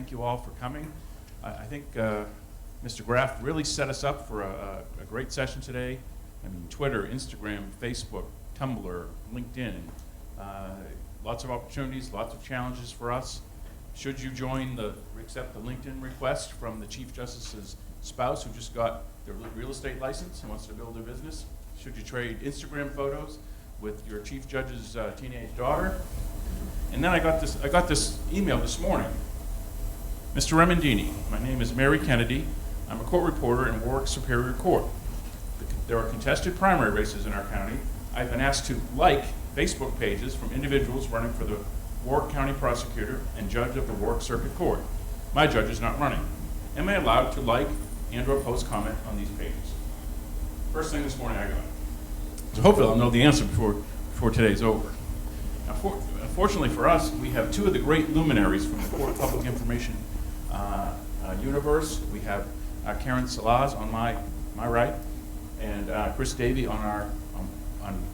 thank you all for coming. I think Mr. Graff really set us up for a great session today. I mean, Twitter, Instagram, Facebook, Tumblr, LinkedIn, lots of opportunities, lots of challenges for us. Should you accept the LinkedIn request from the Chief Justice's spouse who just got their real estate license and wants to build a business? Should you trade Instagram photos with your Chief Judge's teenage daughter? And then I got this email this morning. Mr. Remendini, my name is Mary Kennedy. I'm a court reporter in Warwick Superior Court. There are contested primary races in our county. I've been asked to like Facebook pages from individuals running for the Warwick County Prosecutor and Judge of the Warwick Circuit Court. My judge is not running. Am I allowed to like and/or post comment on these pages? First thing this morning I got. So hopefully I'll know the answer before today's over. Now, fortunately for us, we have two of the great luminaries from the court public information universe. We have Karen Salaz on my right, and Chris Davey on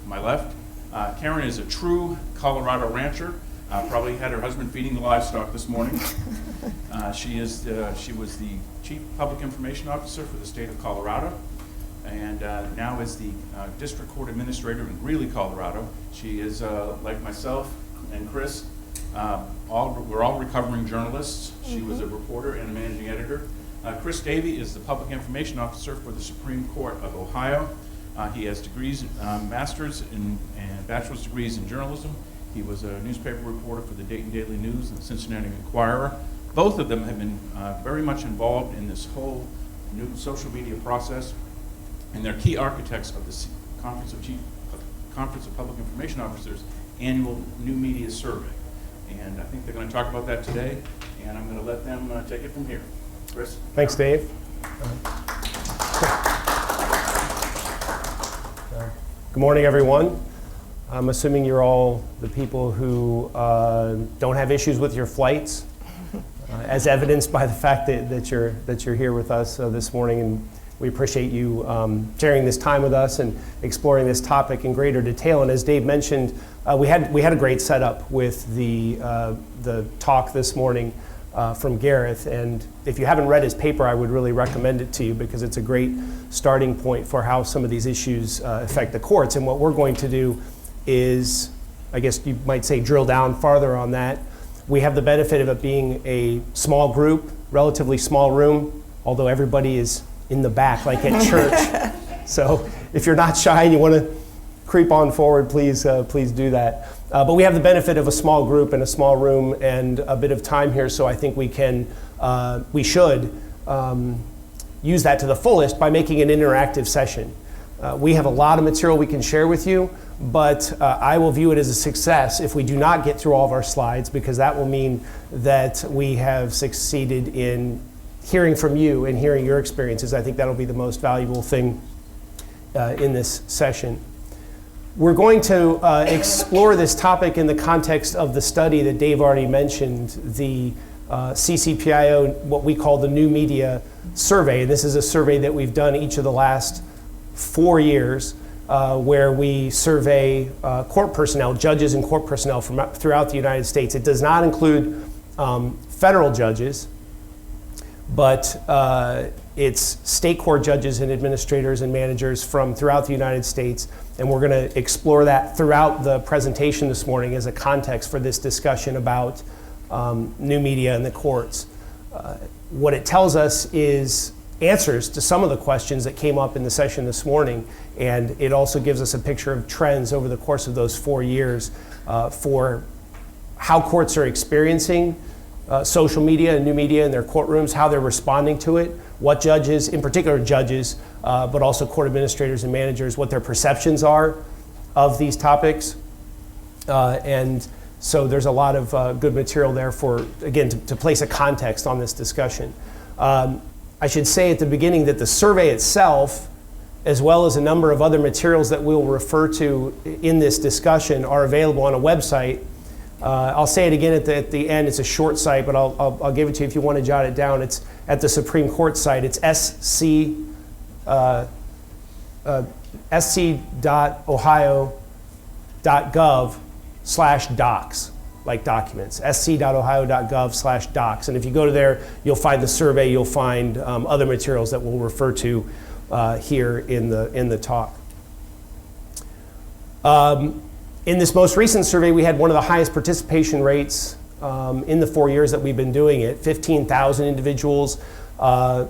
my left. Karen is a true Colorado rancher. Probably had her husband feeding the livestock this morning. She was the Chief Public Information Officer for the state of Colorado, and now is the District Court Administrator in Greeley, Colorado. She is, like myself and Chris, we're all recovering journalists. She was a reporter and a managing editor. Chris Davey is the Public Information Officer for the Supreme Court of Ohio. He has degrees, master's and bachelor's degrees in journalism. He was a newspaper reporter for the Dayton Daily News and the Cincinnati Enquirer. Both of them have been very much involved in this whole new social media process, and they're key architects of the Conference of Public Information Officers annual new media survey. And I think they're going to talk about that today, and I'm going to let them take it from here. Chris? Thanks, Dave. Good morning, everyone. I'm assuming you're all the people who don't have issues with your flights, as evidenced by the fact that you're here with us this morning, and we appreciate you sharing this time with us and exploring this topic in greater detail. And as Dave mentioned, we had a great setup with the talk this morning from Gareth, and if you haven't read his paper, I would really recommend it to you because it's a great starting point for how some of these issues affect the courts. And what we're going to do is, I guess you might say, drill down farther on that. We have the benefit of it being a small group, relatively small room, although everybody is in the back, like at church. So if you're not shy and you want to creep on forward, please do that. But we have the benefit of a small group and a small room and a bit of time here, so I think we should use that to the fullest by making an interactive session. We have a lot of material we can share with you, but I will view it as a success if we do not get through all of our slides, because that will mean that we have succeeded in hearing from you and hearing your experiences. I think that'll be the most valuable thing in this session. We're going to explore this topic in the context of the study that Dave already mentioned, the CCPIO, what we call the New Media Survey. And this is a survey that we've done each of the last 4 years, where we survey court personnel, judges and court personnel from throughout the United States. It does not include federal judges, but it's state court judges and administrators and managers from throughout the United States. And we're going to explore that throughout the presentation this morning as a context for this discussion about new media and the courts. What it tells us is answers to some of the questions that came up in the session this morning, and it also gives us a picture of trends over the course of those 4 years for how courts are experiencing social media and new media in their courtrooms, how they're responding to it, what judges, in particular judges, but also court administrators and managers, what their perceptions are of these topics. And so there's a lot of good material there for, again, to place a context on this discussion. I should say at the beginning that the survey itself, as well as a number of other materials that we'll refer to in this discussion, are available on a website. I'll say it again at the end. It's a short site, but I'll give it to you if you want to jot it down. It's at the Supreme Court site. It's sc.ohio.gov/docs. like documents, sc.ohio.gov/docs. And if you go to there, you'll find the survey, you'll find other materials that we'll refer to here in the talk. In this most recent survey, we had one of the highest participation rates in the 4 years that we've been doing it. 15,000 individuals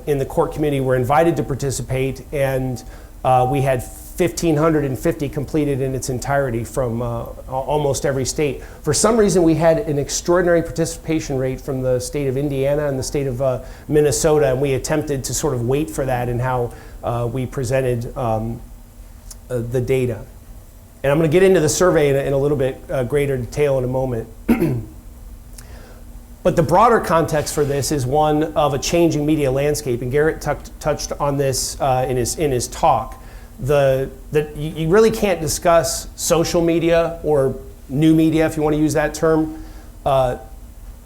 in the court community were invited to participate, and we had 1,550 completed in its entirety from almost every state. For some reason, we had an extraordinary participation rate from the state of Indiana and the state of Minnesota, and we attempted to sort of wait for that in how we presented the data. And I'm going to get into the survey in a little bit greater detail in a moment. But the broader context for this is one of a changing media landscape, and Garrett touched on this in his talk. You really can't discuss social media or new media, if you want to use that term,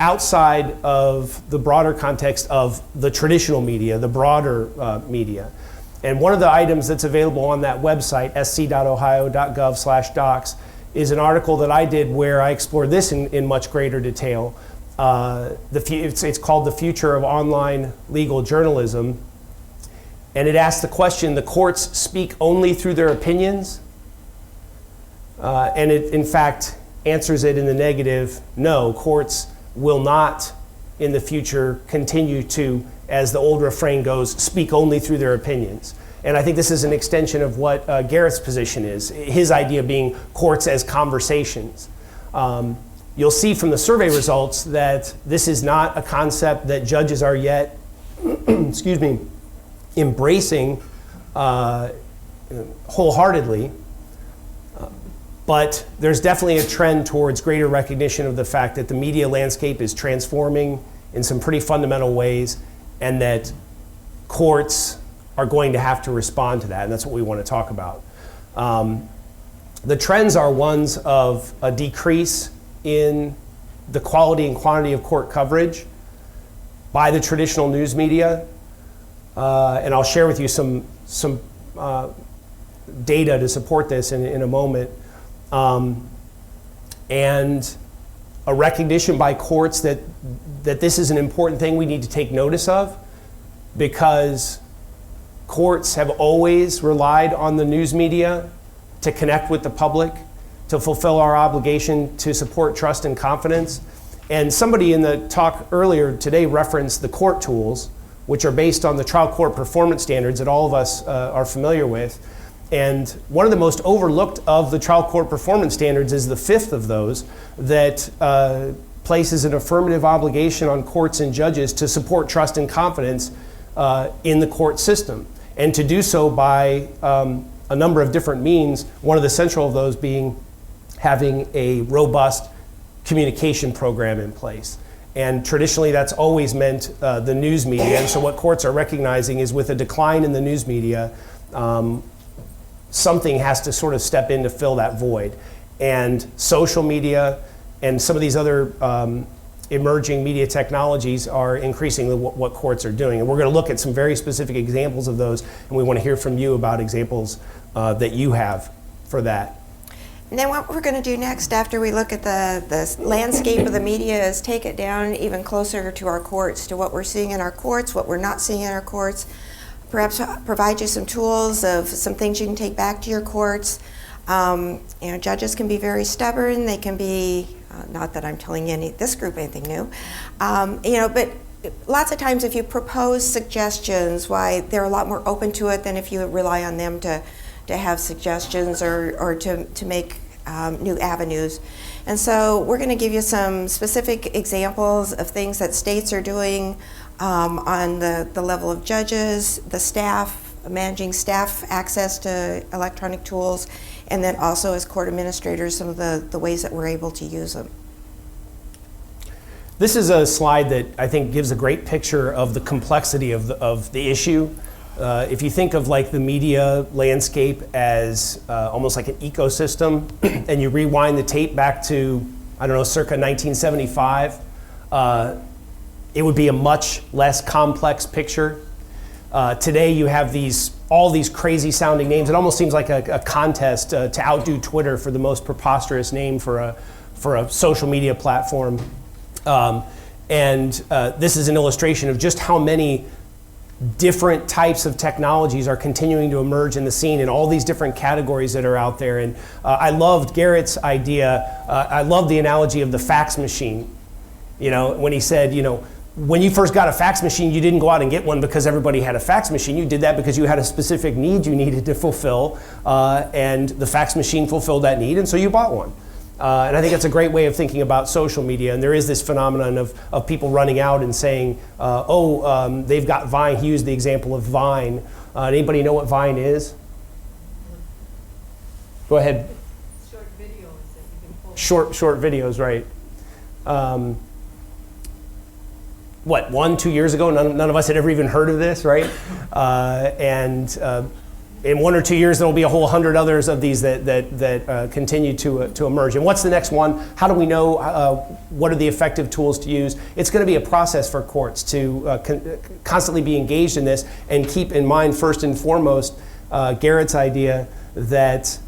outside of the broader context of the traditional media, the broader media. And one of the items that's available on that website, sc.ohio.gov/docs, is an article that I did where I explored this in much greater detail. It's called The Future of Online Legal Journalism. And it asks the question, the courts speak only through their opinions? And it, in fact, answers it in the negative, no, courts will not in the future continue to, as the old refrain goes, speak only through their opinions. And I think this is an extension of what Garrett's position is, his idea being courts as conversations. You'll see from the survey results that this is not a concept that judges are yet, excuse me, embracing wholeheartedly, but there's definitely a trend towards greater recognition of the fact that the media landscape is transforming in some pretty fundamental ways, and that courts are going to have to respond to that, and that's what we want to talk about. The trends are ones of a decrease in the quality and quantity of court coverage by the traditional news media, and I'll share with you some data to support this in a moment, and a recognition by courts that this is an important thing we need to take notice of, because courts have always relied on the news media to connect with the public, to fulfill our obligation to support trust and confidence. And somebody in the talk earlier today referenced the court tools, which are based on the trial court performance standards that all of us are familiar with. And one of the most overlooked of the trial court performance standards is the fifth of those, that places an affirmative obligation on courts and judges to support trust and confidence in the court system, and to do so by a number of different means, one of the central of those being having a robust communication program in place. And traditionally that's always meant the news media, and so what courts are recognizing is with a decline in the news media, something has to sort of step in to fill that void. And social media and some of these other emerging media technologies are increasingly what courts are doing. And we're going to look at some very specific examples of those, and we want to hear from you about examples that you have for that. And then what we're going to do next, after we look at the landscape of the media, is take it down even closer to our courts, to what we're seeing in our courts, what we're not seeing in our courts, perhaps provide you some tools of some things you can take back to your courts. Judges can be very stubborn. They can be, not that I'm telling this group anything new, but lots of times if you propose suggestions, why they're a lot more open to it than if you rely on them to have suggestions or to make new avenues. And so we're going to give you some specific examples of things that states are doing on the level of judges, the staff, managing staff access to electronic tools, and then also as court administrators, some of the ways that we're able to use them. This is a slide that I think gives a great picture of the complexity of the issue. If you think of like the media landscape as almost like an ecosystem, and you rewind the tape back to, I don't know, circa 1975, it would be a much less complex picture. Today you have all these crazy sounding names. It almost seems like a contest to outdo Twitter for the most preposterous name for for a social media platform. And this is an illustration of just how many different types of technologies are continuing to emerge in the scene in all these different categories that are out there. And I loved Garrett's idea. I love the analogy of the fax machine. You know, when he said, you know, when you first got a fax machine, you didn't go out and get one because everybody had a fax machine. You did that because you had a specific need you needed to fulfill, and the fax machine fulfilled that need, and so you bought one. And I think that's a great way of thinking about social media. And there is this phenomenon of people running out and saying, they've got Vine. He used the example of Vine. Anybody know what Vine is? Go ahead. Short videos that you can pull. Short videos, right. What, 1-2 years ago, none of us had ever even heard of this, right? And in 1 or 2 years, there will be a whole 100 others of these that continue to emerge. And what's the next one? How do we know what are the effective tools to use? It's going to be a process for courts to constantly be engaged in this and keep in mind, first and foremost, Garrett's idea that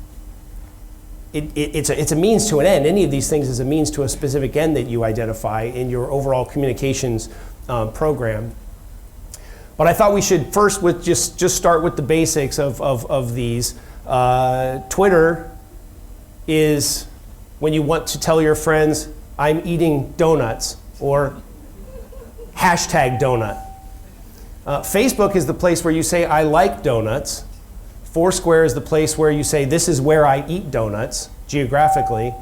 it's a means to an end. Any of these things is a means to a specific end that you identify in your overall communications program. But I thought we should first just start with the basics of these. Twitter is when you want to tell your friends, I'm eating donuts, or hashtag donut. Facebook is the place where you say, I like donuts. Foursquare is the place where you say, this is where I eat donuts, geographically.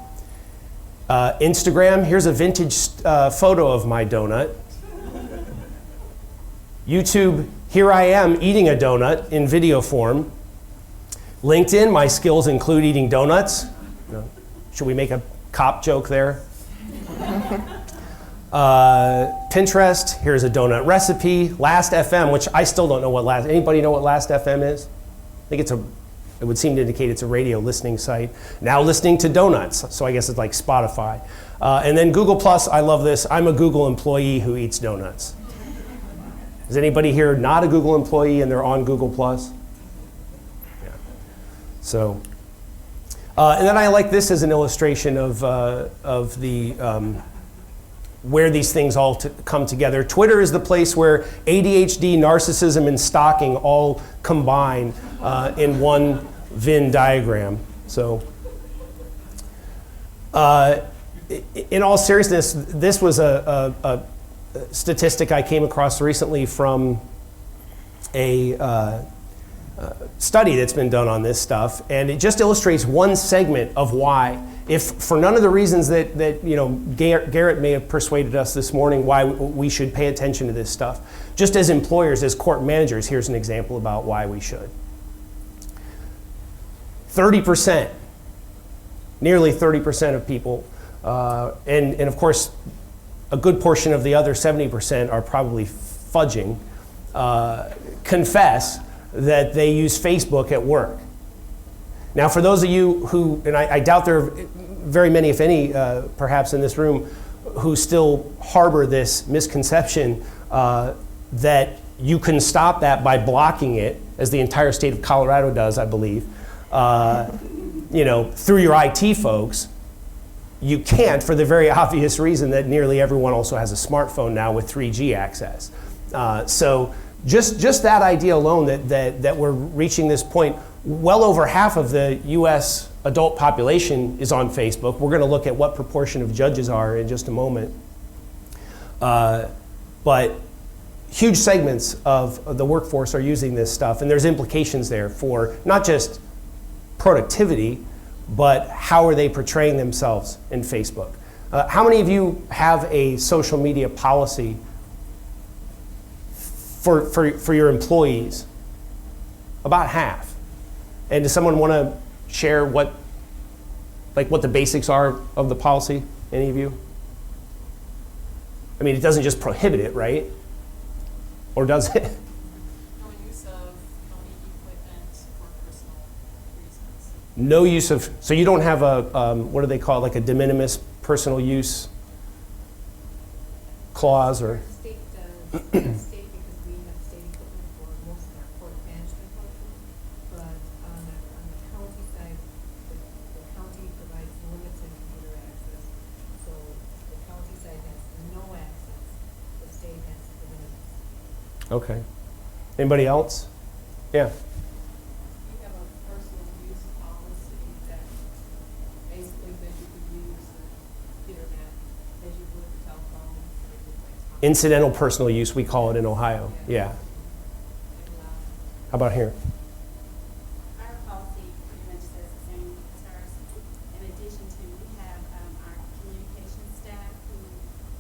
Instagram, here's a vintage photo of my donut. YouTube, here I am eating a donut in video form. LinkedIn, my skills include eating donuts. Should we make a cop joke there? Pinterest, here's a donut recipe. Last.fm, which I still don't know what anybody know what Last.fm is? I think it would seem to indicate it's a radio listening site. Now listening to donuts, so I guess it's like Spotify. And then Google Plus, I love this. I'm a Google employee who eats donuts. Is anybody here not a Google employee and they're on Google Plus? Yeah. So, and then I like this as an illustration of the where these things all come together. Twitter is the place where ADHD, narcissism, and stalking all combine in one Venn diagram. So, in all seriousness, this was a statistic I came across recently from a study that's been done on this stuff, and it just illustrates one segment of why, if for none of the reasons that you know Garrett may have persuaded us this morning, why we should pay attention to this stuff. Just as employers, as court managers, here's an example about why we should. 30%, nearly 30% of people, and of course, a good portion of the other 70% are probably fudging, confess that they use Facebook at work. Now, for those of you who, and I doubt there are very many, if any, perhaps in this room, who still harbor this misconception that you can stop that by blocking it, as the entire state of Colorado does, I believe, you know, through your IT folks. You can't, for the very obvious reason that nearly everyone also has a smartphone now with 3G access. So just that idea alone that we're reaching this point, well over half of the US adult population is on Facebook. We're going to look at what proportion of judges are in just a moment. But huge segments of the workforce are using this stuff, and there's implications there for not just productivity, but how are they portraying themselves in Facebook? How many of you have a social media policy for your employees? About half. And does someone want to share what the basics are of the policy? Any of you? I mean, it doesn't just prohibit it, right? Or does it? No use of county equipment for personal reasons. No use of, so you don't have a, what do they call it, like a de minimis personal use clause or? State does, state because we have state equipment for most of our court management functions, but on the county side, the county provides limited computer access. Okay. Anybody else? Yeah. We have a personal use policy that basically that you could use the internet as you would a telephone. Incidental personal use, we call it in Ohio. Yeah. How about here? Our policy pretty much says the same as ours. In addition to, we have our communication staff who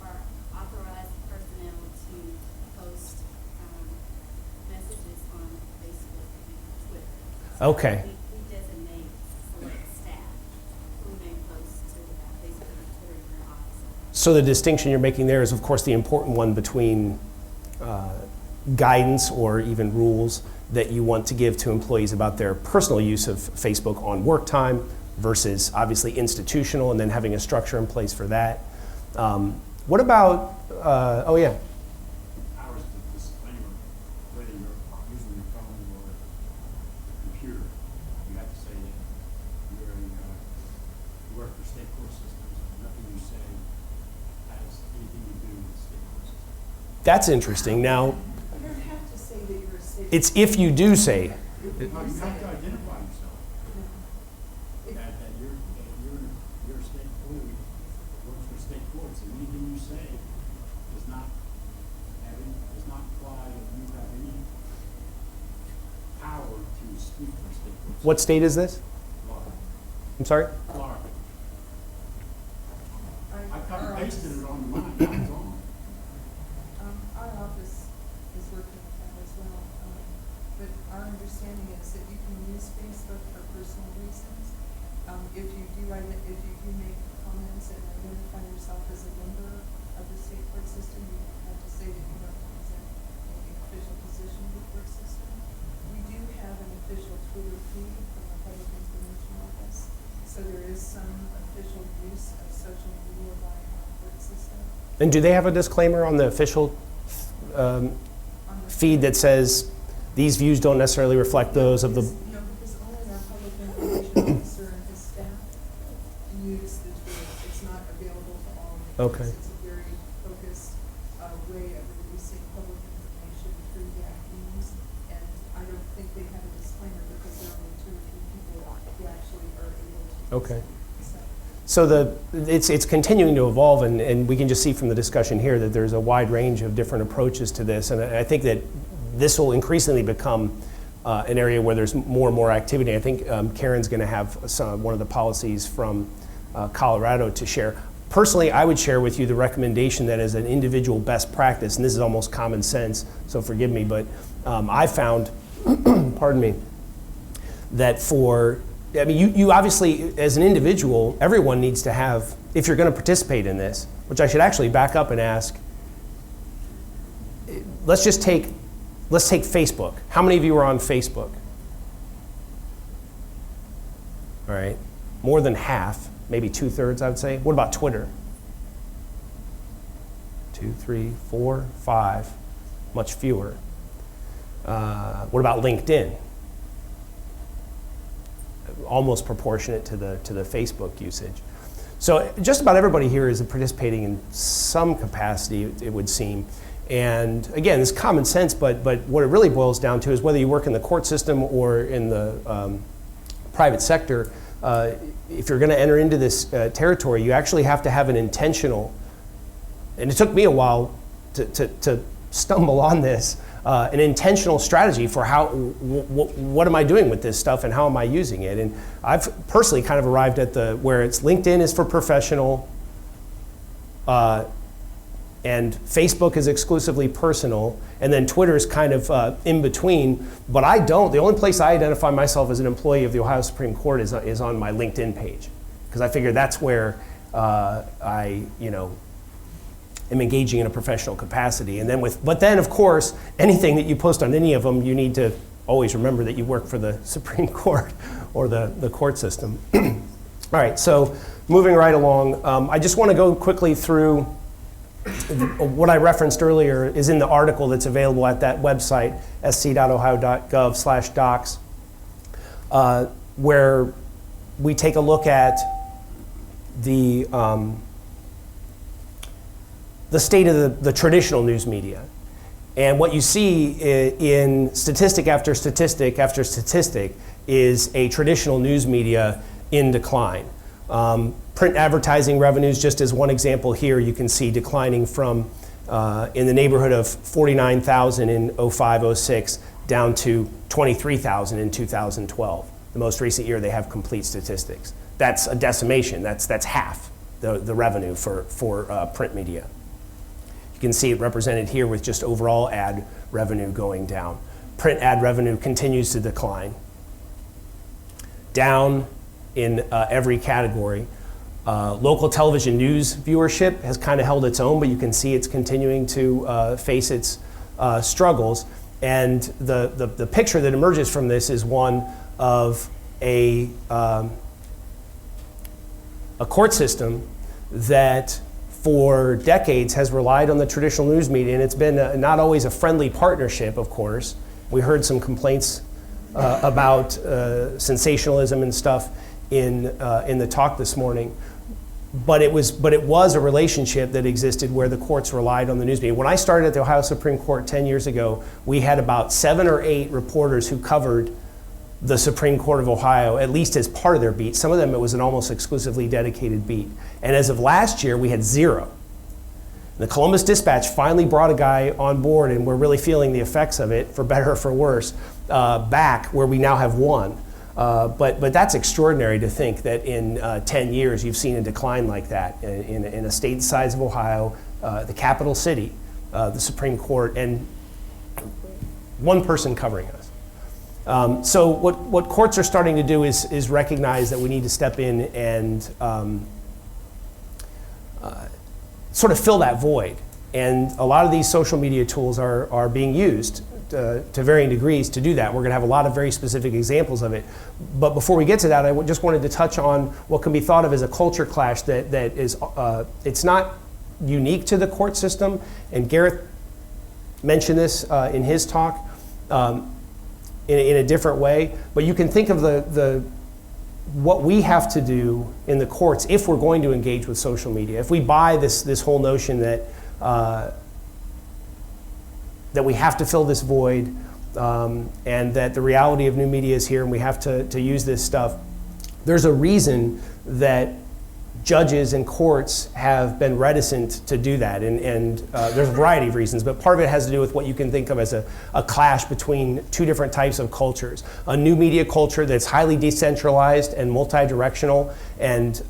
are authorized personnel to post messages on Facebook and Twitter. So Okay. We designate select staff who may post to Facebook and Twitter in their office. So the distinction you're making there is, of course, the important one between guidance or even rules that you want to give to employees about their personal use of Facebook on work time versus obviously institutional, and then having a structure in place for that. What about, oh yeah, Ours is a disclaimer, whether you're using your phone or computer, you have to say that you're you work for state court systems, and nothing you say has anything to do with state court systems. that's interesting. Now, You don't have to say that you're a state. it's if you do say, No, you have to identify yourself, that you're a state employee, that works for state courts, and anything you say does not imply that you have any power to speak for state courts. what state is this? Florida. I'm sorry? Florida. I Our cut and pasted office- it on mine's on. Our office is working with that as well, but our understanding is that you can use Facebook for personal reasons. If you do make comments and identify yourself as a member of the state court system, you have to say that you represent any official position in the court system. We do have an official Twitter feed from the Public Information Office, so there is some official use of social media by our court system. And do they have a disclaimer on the official On the feed that says these views don't necessarily reflect those of the, No, because only our public information officer and his staff use the Twitter. It's not available to all. Okay. It's a very focused way of releasing public information through that means. And I don't think they have a disclaimer because there are only 2 or 3 people who actually are able to. Okay. use it. so it's continuing to evolve, and we can just see from the discussion here that there's a wide range of different approaches to this, and I think that this will increasingly become an area where there's more and more activity. I think Karen's going to have one of the policies from Colorado to share. Personally, I would share with you the recommendation that as an individual best practice, and this is almost common sense, so forgive me, but I found, pardon me, that you obviously, as an individual, everyone needs to have, if you're going to participate in this, which I should actually back up and ask, let's take Facebook. How many of you are on Facebook? All right, more than half, maybe 2/3, I would say. What about Twitter? 2, 3, 4, 5, much fewer. What about LinkedIn? Almost proportionate to the Facebook usage. So just about everybody here is participating in some capacity, it would seem. And again, it's common sense, but what it really boils down to is whether you work in the court system or in the private sector, if you're going to enter into this territory, you actually have to have an intentional, and it took me a while to stumble on this, an intentional strategy for what am I doing with this stuff and how am I using it. And I've personally kind of arrived at where it's LinkedIn is for professional, and Facebook is exclusively personal, and then Twitter is kind of in between. But the only place I identify myself as an employee of the Ohio Supreme Court is on my LinkedIn page, because I figure that's where I am engaging in a professional capacity. And but then of course, anything that you post on any of them, you need to always remember that you work for the Supreme Court or the court system. All right, so moving right along, I just want to go quickly through what I referenced earlier is in the article that's available at that website, sc.ohio.gov/docs, where we take a look at the state of the traditional news media. And what you see in statistic after statistic after statistic is a traditional news media in decline. Print advertising revenues, just as one example here, you can see declining from in the neighborhood of 49,000 in 05-06 down to 23,000 in 2012. The most recent year they have complete statistics. That's a decimation. That's half the revenue for print media. You can see it represented here with just overall ad revenue going down. Print ad revenue continues to decline. Down in every category. Local television news viewership has kind of held its own, but you can see it's continuing to face its struggles. And the picture that emerges from this is one of a court system that for decades has relied on the traditional news media, and it's been not always a friendly partnership, of course. We heard some complaints about sensationalism and stuff in the talk this morning. But it was a relationship that existed where the courts relied on the news media. When I started at the Ohio Supreme Court 10 years ago, we had about 7 or 8 reporters who covered the Supreme Court of Ohio, at least as part of their beat. Some of them, it was an almost exclusively dedicated beat. And as of last year, we had 0. The Columbus Dispatch finally brought a guy on board, and we're really feeling the effects of it, for better or for worse, back where we now have 1. But that's extraordinary to think that in 10 years you've seen a decline like that in a state the size of Ohio, the capital city, the Supreme Court, and 1 person covering us. So what courts are starting to do is recognize that we need to step in and sort of fill that void. And a lot of these social media tools are being used to varying degrees to do that. We're going to have a lot of very specific examples of it. But before we get to that, I just wanted to touch on what can be thought of as a culture clash that is, it's not unique to the court system. And Gareth mentioned this in his talk in a different way. But you can think of what we have to do in the courts if we're going to engage with social media. If we buy this whole notion that we have to fill this void, and that the reality of new media is here and we have to use this stuff, there's a reason that judges and courts have been reticent to do that. And there's a variety of reasons, but part of it has to do with what you can think of as a clash between 2 different types of cultures. A new media culture that's highly decentralized and multi-directional, and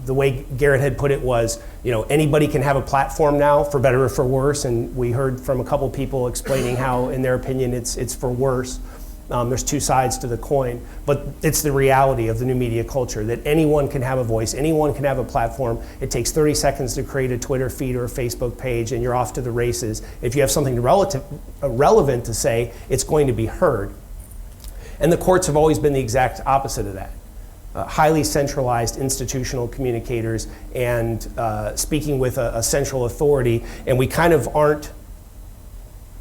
the way Garrett had put it was, anybody can have a platform now, for better or for worse. And we heard from a couple people explaining how, in their opinion, it's for worse. There's 2 sides to the coin, but it's the reality of the new media culture that anyone can have a voice, anyone can have a platform. It takes 30 seconds to create a Twitter feed or a Facebook page, and you're off to the races. If you have something relevant to say, it's going to be heard. And the courts have always been the exact opposite of that. Highly centralized institutional communicators and speaking with a central authority, and we kind of aren't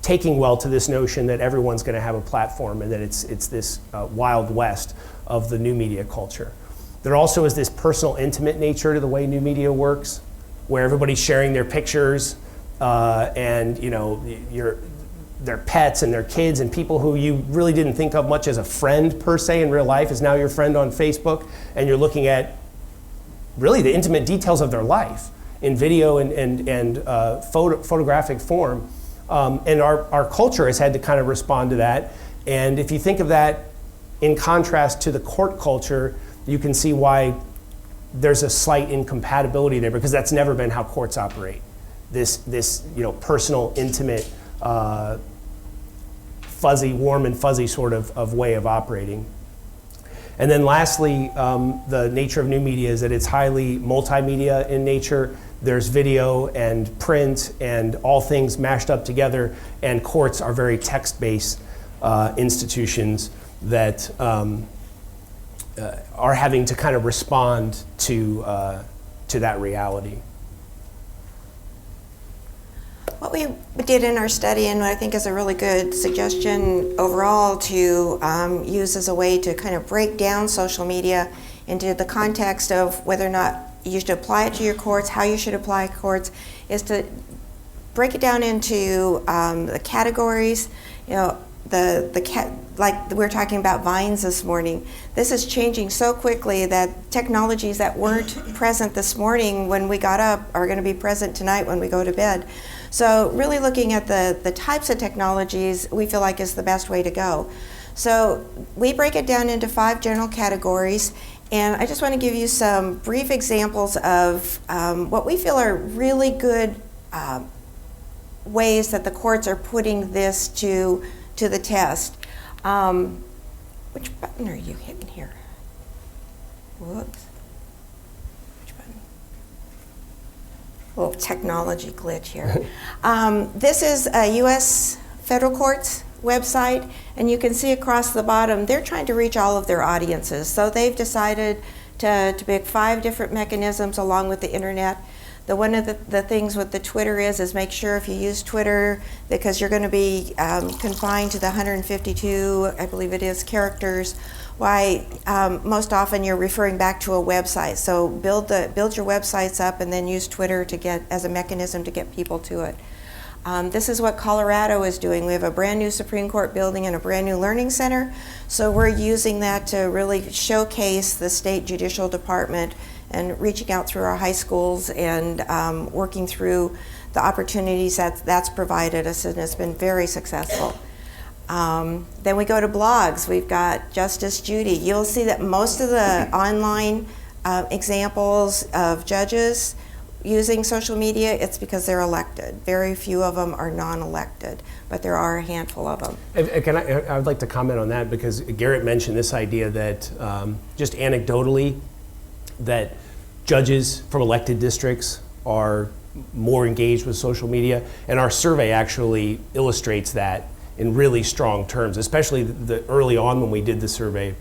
taking well to this notion that everyone's going to have a platform and that it's this wild west of the new media culture. There also is this personal, intimate nature to the way new media works, where everybody's sharing their pictures and their pets and their kids, and people who you really didn't think of much as a friend per se in real life is now your friend on Facebook, and you're looking at really the intimate details of their life in video and photographic form. And our culture has had to kind of respond to that. And if you think of that in contrast to the court culture, you can see why there's a slight incompatibility there, because that's never been how courts operate. This personal, intimate, fuzzy, warm and fuzzy sort of way of operating. And then lastly, the nature of new media is that it's highly multimedia in nature. There's video and print and all things mashed up together, and courts are very text-based institutions that are having to kind of respond to that reality. What we did in our study, and what I think is a really good suggestion overall to use as a way to kind of break down social media into the context of whether or not you should apply it to your courts, how you should apply courts, is to break it down into the categories. You know, like we were talking about vines this morning. This is changing so quickly that technologies that weren't present this morning when we got up are going to be present tonight when we go to bed. So really looking at the types of technologies we feel like is the best way to go. So we break it down into 5 general categories, and I just want to give you some brief examples of what we feel are really good ways that the courts are putting this to the test. Which button are you hitting here? Whoops. Which button? Little technology glitch here. This is a U.S. federal courts website, and you can see across the bottom, they're trying to reach all of their audiences. So they've decided to pick 5 different mechanisms along with the internet. One of the things with the Twitter is make sure if you use Twitter, because you're going to be confined to the 152, I believe it is, characters, why most often you're referring back to a website. So build your websites up and then use Twitter to get as a mechanism to get people to it. This is what Colorado is doing. We have a brand new Supreme Court building and a brand new learning center. So we're using that to really showcase the state judicial department and reaching out through our high schools and working through the opportunities that's provided us, and it's been very successful. Then we go to blogs. We've got Justice Judy. You'll see that most of the online examples of judges using social media, it's because they're elected. Very few of them are non-elected, but there are a handful of them. I would like to comment on that, because Garrett mentioned this idea that just anecdotally, that judges from elected districts are more engaged with social media, and our survey actually illustrates that in really strong terms, especially the early on when we did the survey.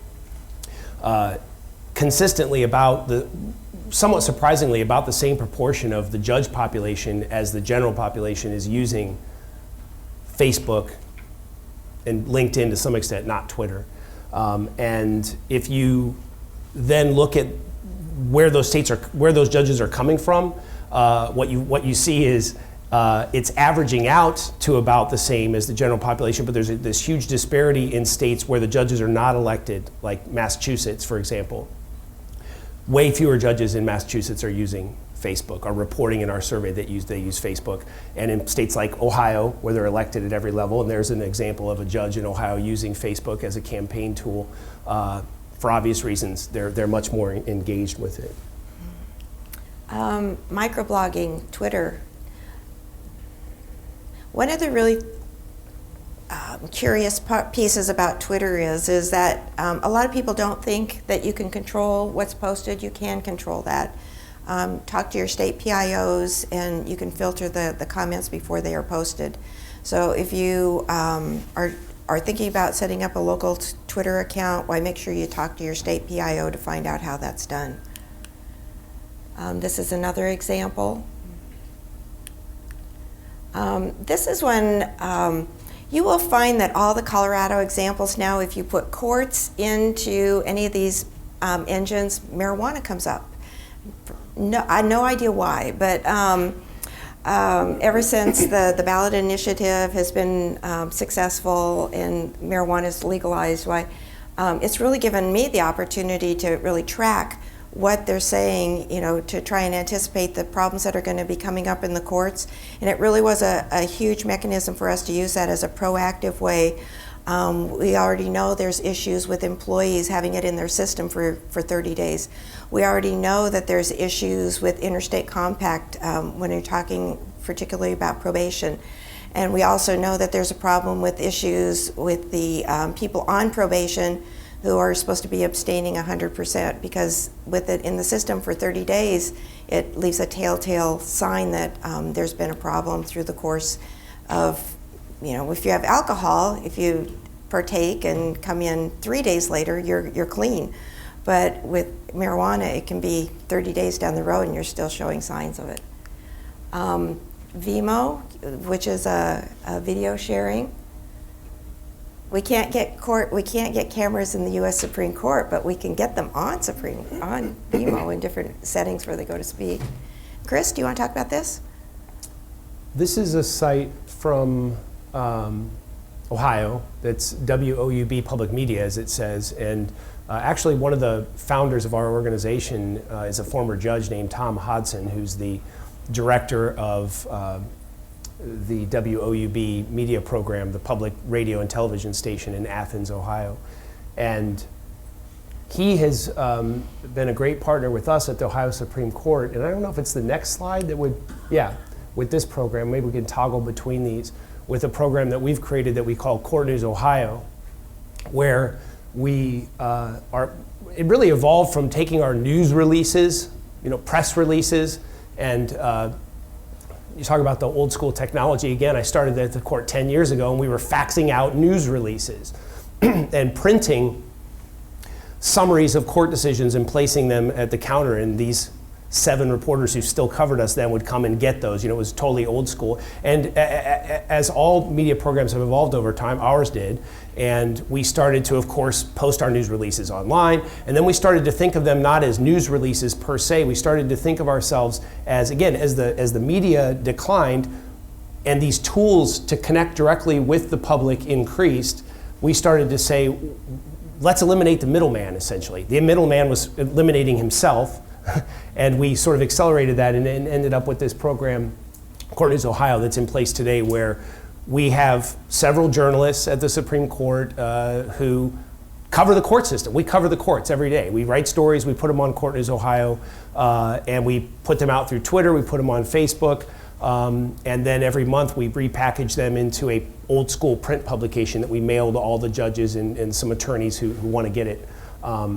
Consistently somewhat surprisingly, about the same proportion of the judge population as the general population is using Facebook and LinkedIn to some extent, not Twitter. And if you then look at where those judges are coming from, what you see is it's averaging out to about the same as the general population, but there's this huge disparity in states where the judges are not elected, like Massachusetts, for example. Way fewer judges in Massachusetts are using Facebook, are reporting in our survey that they use Facebook. And in states like Ohio, where they're elected at every level, and there's an example of a judge in Ohio using Facebook as a campaign tool, for obvious reasons, they're much more engaged with it. Microblogging, Twitter. One of the really curious pieces about Twitter is that a lot of people don't think that you can control what's posted. You can control that. Talk to your state PIOs, and you can filter the comments before they are posted. So if you are thinking about setting up a local Twitter account, why make sure you talk to your state PIO to find out how that's done. This is another example. This is when you will find that all the Colorado examples now, if you put courts into any of these engines, marijuana comes up. No, I have no idea why, but ever since the ballot initiative has been successful and marijuana is legalized, it's really given me the opportunity to really track what they're saying, to try and anticipate the problems that are going to be coming up in the courts. And it really was a huge mechanism for us to use that as a proactive way. We already know there's issues with employees having it in their system for 30 days. We already know that there's issues with interstate compact when you're talking particularly about probation. And we also know that there's a problem with issues with the people on probation who are supposed to be abstaining 100%, because with it in the system for 30 days, it leaves a telltale sign that there's been a problem through the course of, if you have alcohol, if you partake and come in 3 days later, you're clean. But with marijuana, it can be 30 days down the road and you're still showing signs of it. Vimo, which is a video sharing. We can't get cameras in the U.S. Supreme Court, but we can get them on Vimo in different settings where they go to speak. Chris, do you want to talk about this? This is a site from Ohio that's WOUB Public Media, as it says. And actually, one of the founders of our organization is a former judge named Tom Hodson, who's the director of the WOUB media program, the public radio and television station in Athens, Ohio. And he has been a great partner with us at the Ohio Supreme Court. And I don't know if it's the next slide that would, yeah, with this program, maybe we can toggle between these, with a program that we've created that we call Court News Ohio, where we it really evolved from taking our news releases, press releases, and you talk about the old school technology again. I started at the court 10 years ago, and we were faxing out news releases and printing summaries of court decisions and placing them at the counter, and these 7 reporters who still covered us then would come and get those. It was totally old school. And as all media programs have evolved over time, ours did, and we started to, of course, post our news releases online, and then we started to think of them not as news releases per se. We started to think of ourselves as, again, as the media declined and these tools to connect directly with the public increased, we started to say, let's eliminate the middleman, essentially. The middleman was eliminating himself, and we sort of accelerated that and ended up with this program, Court News Ohio, that's in place today, where we have several journalists at the Supreme Court who cover the court system. We cover the courts every day. We write stories, we put them on Court News Ohio, and we put them out through Twitter, we put them on Facebook, and then every month we repackage them into a old school print publication that we mail to all the judges and some attorneys who want to get it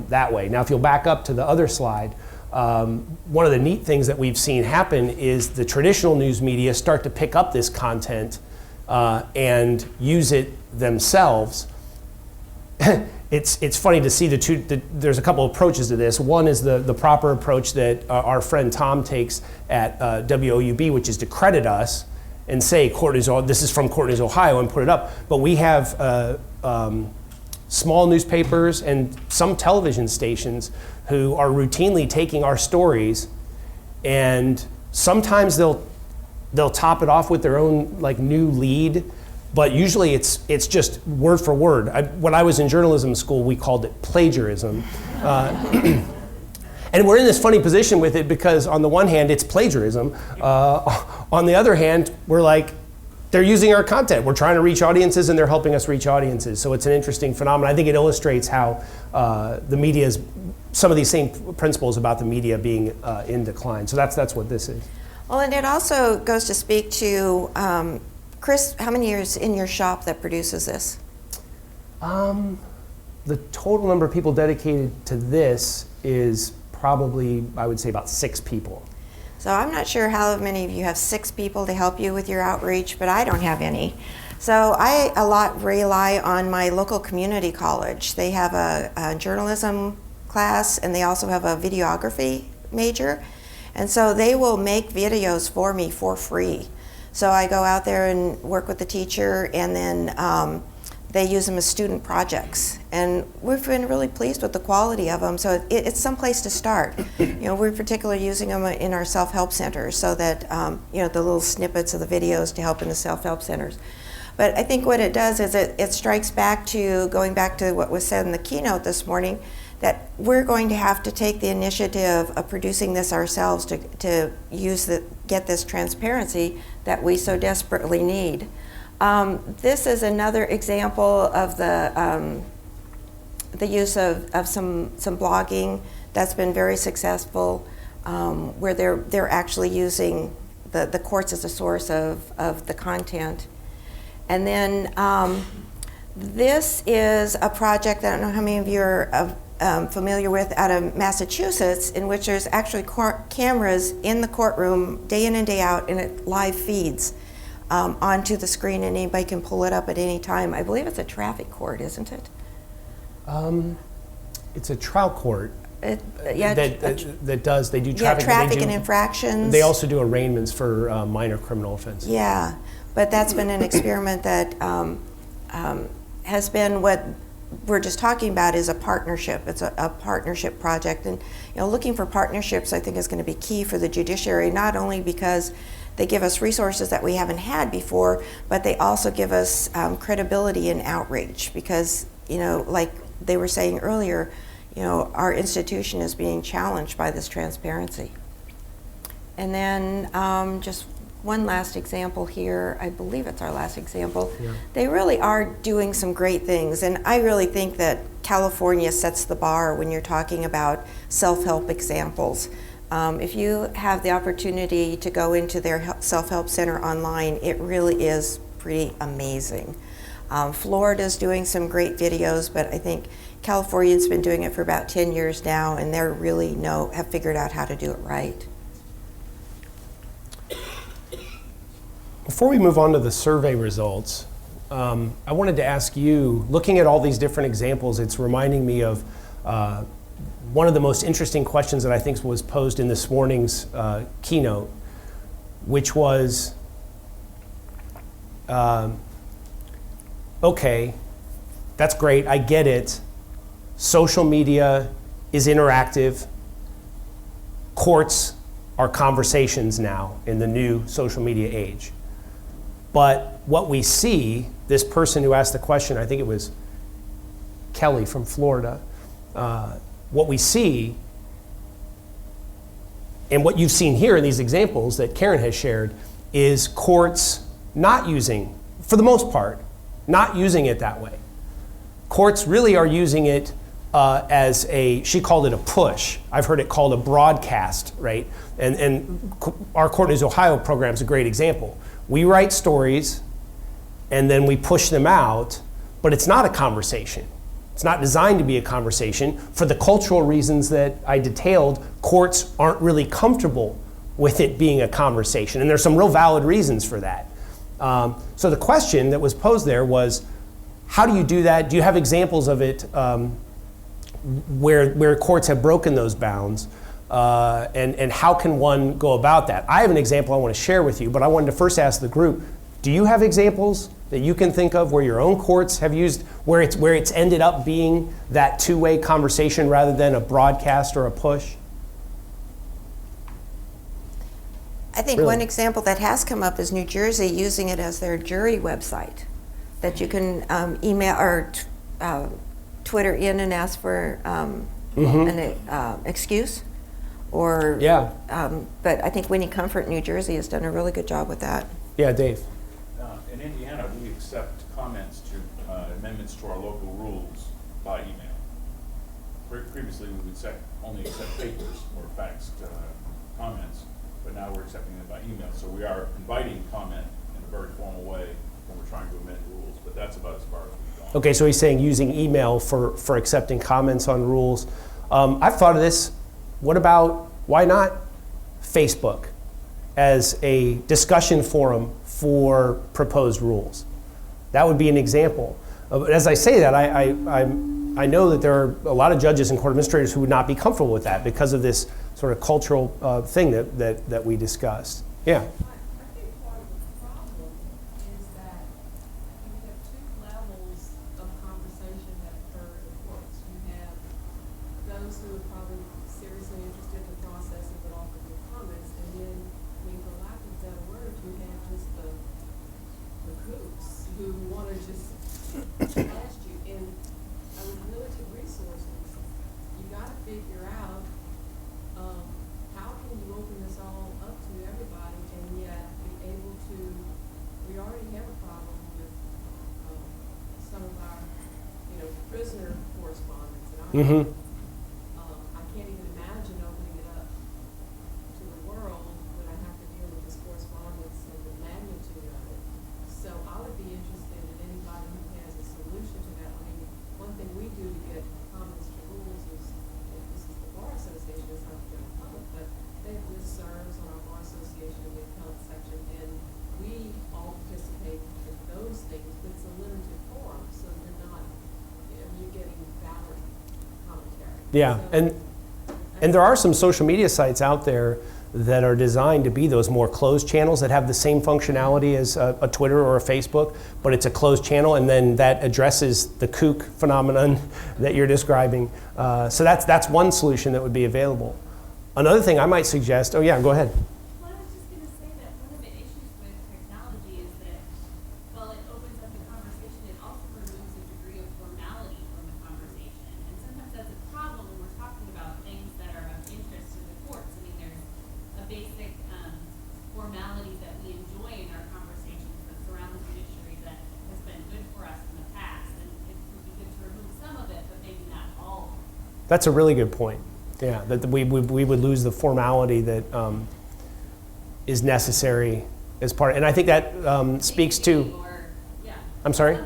that way. Now, if you'll back up to the other slide, one of the neat things that we've seen happen is the traditional news media start to pick up this content and use it themselves. It's funny to see there's a couple of approaches to this. One is the proper approach that our friend Tom takes at WOUB, which is to credit us and say, this is from Court News Ohio, and put it up. But we have small newspapers and some television stations who are routinely taking our stories, and sometimes they'll top it off with their own new lead, but usually it's just word for word. When I was in journalism school, we called it plagiarism. And we're in this funny position with it because on the one hand, it's plagiarism. On the other hand, we're like, they're using our content. We're trying to reach audiences and they're helping us reach audiences. So it's an interesting phenomenon. I think it illustrates how the media's, some of these same principles about the media being in decline. So that's what this is. Well, and it also goes to speak to, Chris, how many years in your shop that produces this? The total number of people dedicated to this is probably, I would say, about 6 people. So I'm not sure how many of you have 6 people to help you with your outreach, but I don't have any. So I a lot rely on my local community college. They have a journalism class, and they also have a videography major. And so they will make videos for me for free. So I go out there and work with the teacher, and then they use them as student projects. And we've been really pleased with the quality of them. So it's some place to start. We're particularly using them in our self-help centers so that, the little snippets of the videos to help in the self-help centers. But I think what it does is it strikes back to, going back to what was said in the keynote this morning, that we're going to have to take the initiative of producing this ourselves to get this transparency that we so desperately need. This is another example of the use of some blogging that's been very successful, where they're actually using the courts as a source of the content. And then this is a project that I don't know how many of you are familiar with, out of Massachusetts, in which there's actually cameras in the courtroom day in and day out, and it live feeds onto the screen, and anybody can pull it up at any time. I believe it's a traffic court, isn't it? It's a trial court. They do traffic. Yeah, traffic and infractions. They also do arraignments for minor criminal offenses. Yeah, but that's been an experiment that has been what we're just talking about is a partnership. It's a partnership project, and looking for partnerships I think is going to be key for the judiciary, not only because They give us resources that we haven't had before, but they also give us credibility and outreach because, like they were saying earlier, our institution is being challenged by this transparency. And then just one last example here, I believe it's our last example. Yeah. They really are doing some great things, and I really think that California sets the bar when you're talking about self-help examples. If you have the opportunity to go into their self-help center online, it really is pretty amazing. Florida's doing some great videos, but I think California's been doing it for about 10 years now, and they really have figured out how to do it right. Before we move on to the survey results, I wanted to ask you, looking at all these different examples, it's reminding me of one of the most interesting questions that I think was posed in this morning's keynote, which was, okay, that's great, I get it. Social media is interactive. Courts are conversations now in the new social media age. But what we see, this person who asked the question, I think it was Kelly from Florida, what we see, and what you've seen here in these examples that Karen has shared, is courts not using, for the most part, not using it that way. Courts really are using it as she called it a push. I've heard it called a broadcast, right? And our Court News Ohio program is a great example. We write stories and then we push them out, but it's not a conversation. It's not designed to be a conversation. For the cultural reasons that I detailed, courts aren't really comfortable with it being a conversation, and there's some real valid reasons for that. So the question that was posed there was, how do you do that? Do you have examples of it where courts have broken those bounds? And how can one go about that? I have an example I want to share with you, but I wanted to first ask the group, do you have examples that you can think of where your own courts have used, where it's ended up being that two-way conversation rather than a broadcast or a push? I think one example that has come up is New Jersey using it as their jury website, that you can email or Twitter in and ask for an excuse. Or, but I think Winning Comfort, New Jersey, has done a really good job with that. Yeah, Dave. In Indiana, we accept comments to amendments to our local rules by email. Previously, we would only accept papers or faxed comments, but now we're accepting them by email. So we are inviting comment in a very formal way when we're trying to amend rules, but that's about as far as we've gone. Okay, so he's saying using email for accepting comments on rules. I've thought of this. What about, why not Facebook as a discussion forum for proposed rules? That would be an example. As I say that, I know that there are a lot of judges and court administrators who would not be comfortable with that because of this sort of cultural thing that we discussed. Yeah. I think part of the problem is that you have two levels of conversation that occur in courts. You have those who are probably seriously interested in the process and would offer their comments, and then, I mean, for lack of better words, you have just the coops who want to just blast you. And with limited resources, you got to figure out how can you open this all up to everybody and yet be able to. We already have a problem with some of our, prisoner correspondence, and Mm-hmm. I can't even imagine opening it up to the world when I have to deal with this correspondence and the magnitude of it. So I would be interested in anybody who has a solution to that. I mean, one thing we do to get comments to rules is, this is the Bar Association, it's not the public, but they have listservs on our Bar Association in the appellate section, and we all participate in those things, but it's a limited forum, so you're not, you're getting valid commentary. Yeah, and there are some social media sites out there that are designed to be those more closed channels that have the same functionality as a Twitter or a Facebook, but it's a closed channel, and then that addresses the kook phenomenon that you're describing. So that's one solution that would be available. Another thing I might suggest, oh yeah, go ahead. Well, I was just going to say that one of the That's a really good point. Yeah, that we would lose the formality that is necessary as part, and I think that speaks to. I'm sorry.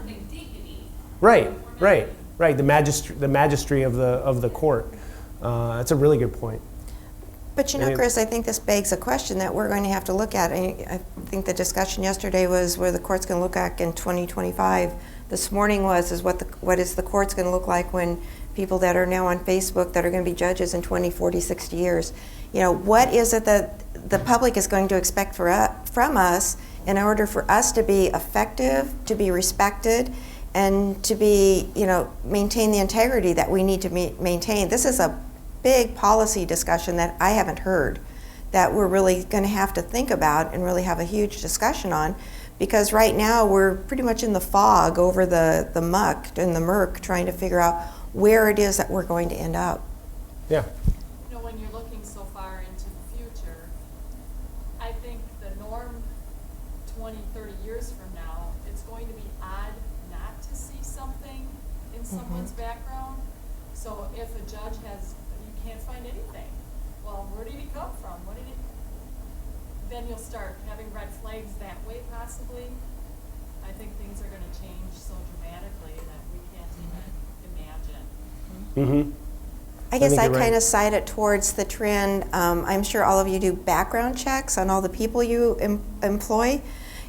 Right. The magistry of the court. That's a really good point. But Chris, I think this begs a question that we're going to have to look at. I think the discussion yesterday was where the court's going to look at in 2025. This morning is what is the court's going to look like when people that are now on Facebook that are going to be judges in 20, 40, 60 years. What is it that the public is going to expect from us in order for us to be effective, to be respected, and to be, maintain the integrity that we need to maintain. This is a big policy discussion that I haven't heard, that we're really going to have to think about and really have a huge discussion on, because right now we're pretty much in the fog over the muck and the murk, trying to figure out where it is that we're going to end up. Yeah. When you're looking so far into the future, I think the norm 20, 30 years from now, it's going to be odd not to see something in someone's background. So if a judge you can't find anything, well, where did he come from? Then you'll start having red flags that way possibly. I think things are going to change so dramatically that we can't even imagine. I guess I you're kind right. of side it towards the trend. I'm sure all of you do background checks on all the people you employ.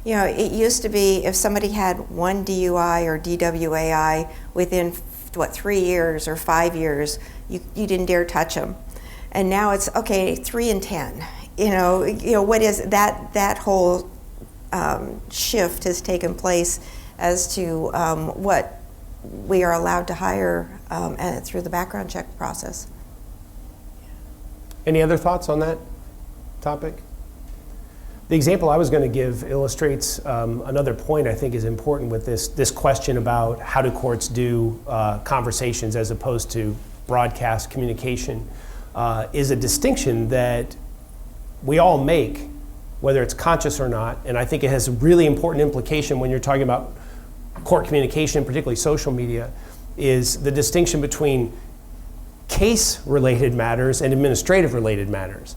It used to be if somebody had one DUI or DWAI within 3 years or 5 years, you didn't dare touch them. And now it's okay, 3 and 10. What is that whole shift has taken place as to what we are allowed to hire through the background check process. Any other thoughts on that topic? The example I was going to give illustrates another point I think is important with this question about how do courts do conversations as opposed to broadcast communication, is a distinction that we all make, whether it's conscious or not, and I think it has a really important implication when you're talking about court communication, particularly social media, is the distinction between case-related matters and administrative-related matters.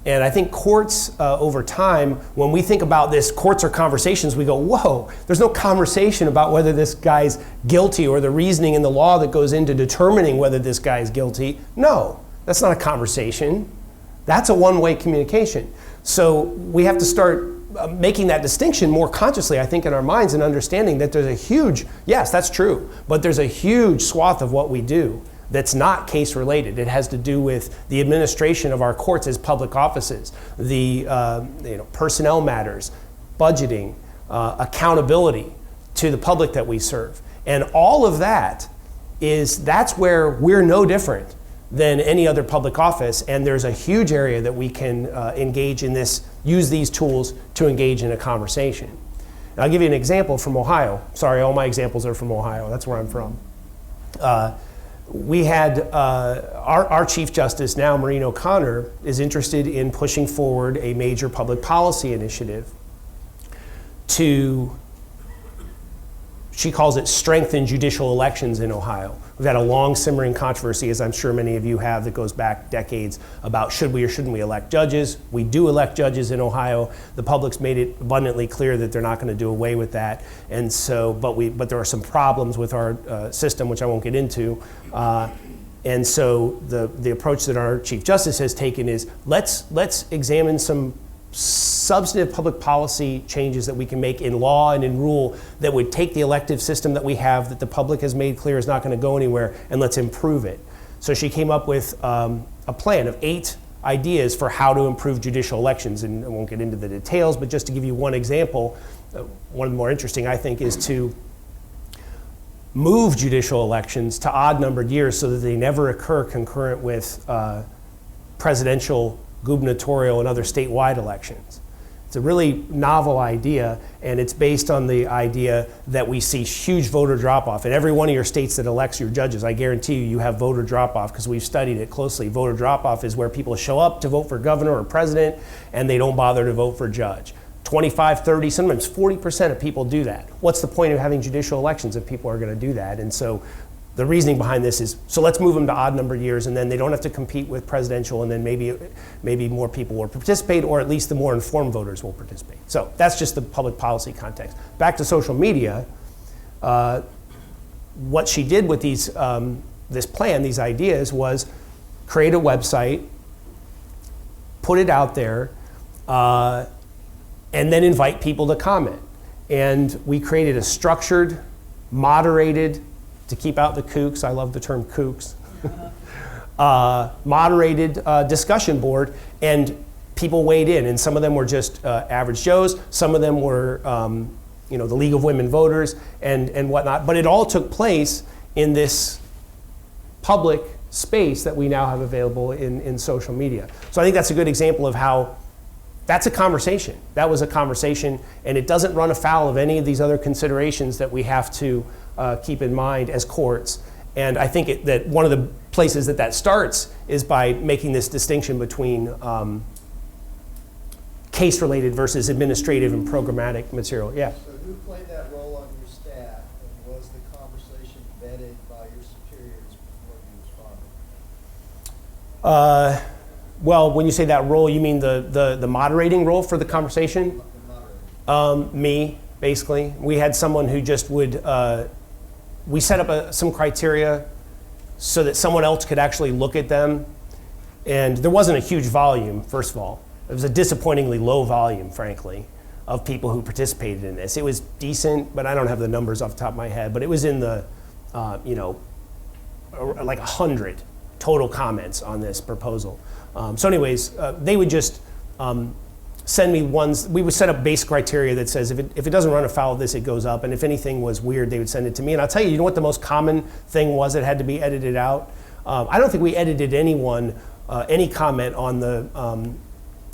And I think courts, over time, when we think about this, courts are conversations, we go, whoa, there's no conversation about whether this guy's guilty or the reasoning in the law that goes into determining whether this guy is guilty. No, that's not a conversation. That's a one-way communication. So we have to start making that distinction more consciously, I think, in our minds, and understanding that there's a huge, yes, that's true, but there's a huge swath of what we do that's not case related. It has to do with the administration of our courts as public offices, the personnel matters, budgeting, accountability to the public that we serve. And all of that's where we're no different than any other public office, and there's a huge area that we can engage in this, use these tools to engage in a conversation. And I'll give you an example from Ohio. Sorry, all my examples are from Ohio. That's where I'm from. We had our Chief Justice now, Maureen O'Connor, is interested in pushing forward a major public policy initiative to, she calls it, strengthen judicial elections in Ohio. We've had a long simmering controversy, as I'm sure many of you have, that goes back decades about should we or shouldn't we elect judges. We do elect judges in Ohio. The public's made it abundantly clear that they're not going to do away with that. And so, but there are some problems with our system, which I won't get into. And so the approach that our Chief Justice has taken is let's examine some substantive public policy changes that we can make in law and in rule that would take the elective system that we have that the public has made clear is not going to go anywhere, and let's improve it. So she came up with a plan of 8 ideas for how to improve judicial elections, and I won't get into the details, but just to give you one example, one of the more interesting, I think, is to move judicial elections to odd-numbered years so that they never occur concurrent with presidential, gubernatorial, and other statewide elections. It's a really novel idea, and it's based on the idea that we see huge voter drop-off. In every one of your states that elects your judges, I guarantee you have voter drop-off because we've studied it closely. Voter drop-off is where people show up to vote for governor or president, and they don't bother to vote for judge. 25, 30, sometimes 40% of people do that. What's the point of having judicial elections if people are going to do that? And so the reasoning behind this is, so let's move them to odd numbered years, and then they don't have to compete with presidential, and then maybe more people will participate, or at least the more informed voters will participate. So that's just the public policy context. Back to social media, what she did with these, this plan, these ideas, was create a website, put it out there, and then invite people to comment. And we created a structured, moderated, to keep out the kooks, I love the term kooks, moderated discussion board, and people weighed in, and some of them were just average Joes, some of them were the League of Women Voters and whatnot, but it all took place in this public space that we now have available in social media. So I think that's a good example of how that's a conversation. That was a conversation, and it doesn't run afoul of any of these other considerations that we have to keep in mind as courts. And I think that one of the places that starts is by making this distinction between case-related versus administrative and programmatic material. Yeah. So who played that role on your staff, and was the conversation vetted by your superiors before you responded? Well, when you say that role, you mean the moderating role for the conversation? The moderator. Me, basically. We had someone who just would, we set up some criteria so that someone else could actually look at them. And there wasn't a huge volume, first of all. It was a disappointingly low volume, frankly, of people who participated in this. It was decent, but I don't have the numbers off the top of my head, but it was in the, like 100 total comments on this proposal. So anyways, they would just send me ones. We would set up base criteria that says if it doesn't run afoul of this, it goes up. And if anything was weird, they would send it to me. And I'll tell you, you know what the most common thing was that had to be edited out? I don't think we edited any comment on the,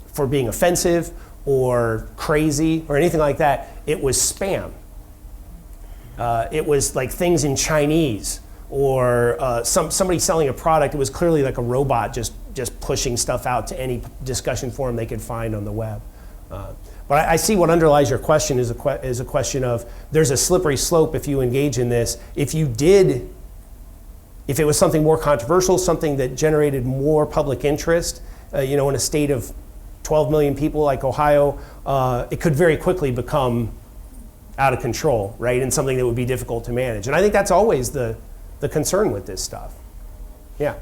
for being offensive or crazy or anything like that. It was spam. It was like things in Chinese, or somebody selling a product. It was clearly like a robot just pushing stuff out to any discussion forum they could find on the web. But I see what underlies your question is a question of, there's a slippery slope if you engage in this. If it was something more controversial, something that generated more public interest, in a state of 12 million people like Ohio, it could very quickly become out of control, right? And something that would be difficult to manage. And I think that's always the concern with this stuff. Yeah.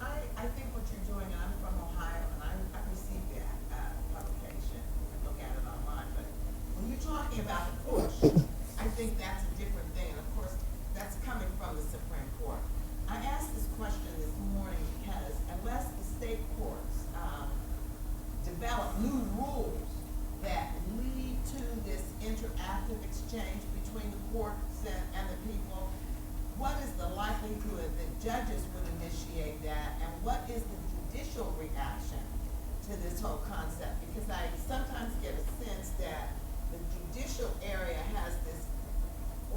I think what you're doing, and I'm from Ohio, and I received that publication, look at it online, but when you're talking about the push, I think that's a different thing, and of course, that's coming from the Supreme Court. I asked this question this morning because unless the state courts develop new rules that lead to this interactive exchange between the courts and the people, what is the likelihood that judges would initiate that, and what is the judicial reaction to this whole concept? Because I sometimes get a sense that the judicial area has this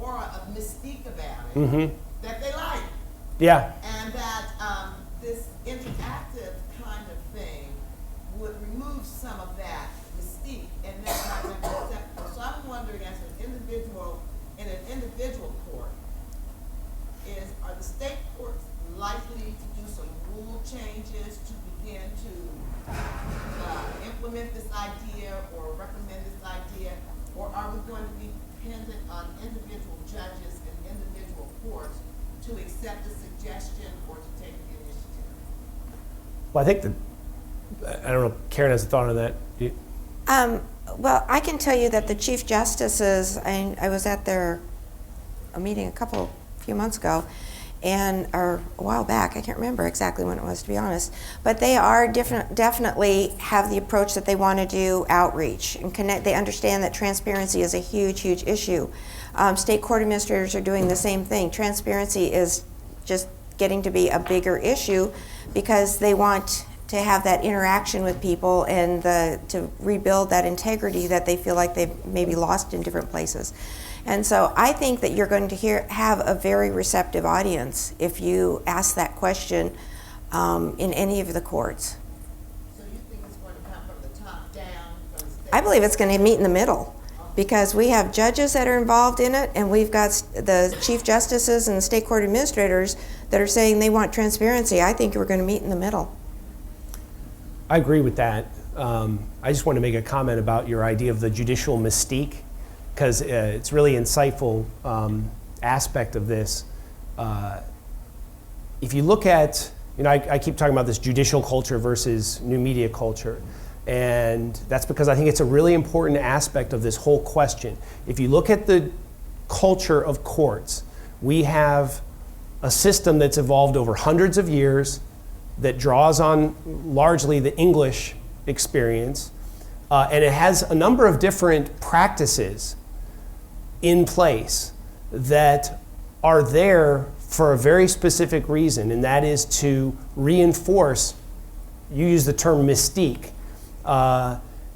aura of mystique about it that they like. Yeah. And that this interactive kind of thing would remove some of that mystique, and that might not be acceptable. So I'm wondering, as an individual, in an individual court, are the state courts likely to do some rule changes to begin to implement this idea or recommend this idea, or are we going to be dependent on individual judges and individual courts to accept a suggestion or to take the initiative? Well, I think I don't know, Karen has a thought on that. Well, I can tell you that the Chief Justices, I was at a meeting a few months ago, or a while back, I can't remember exactly when it was, to be honest, but they are definitely have the approach that they want to do outreach and connect. They understand that transparency is a huge, huge issue. State court administrators are doing the same thing. Transparency is just getting to be a bigger issue because they want to have that interaction with people and to rebuild that integrity that they feel like they've maybe lost in different places. And so I think that you're going to have a very receptive audience if you ask that question in any of the courts. So you think it's going to come from the top down, from the state? I believe it's going to meet in the middle because we have judges that are involved in it, and we've got the chief justices and state court administrators that are saying they want transparency. I think we're going to meet in the middle. I agree with that. I just want to make a comment about your idea of the judicial mystique, because it's really insightful aspect of this. If you look at, I keep talking about this judicial culture versus new media culture, and that's because I think it's a really important aspect of this whole question. If you look at the culture of courts, we have a system that's evolved over hundreds of years that draws on largely the English experience, and it has a number of different practices in place that are there for a very specific reason, and that is to reinforce, you use the term mystique.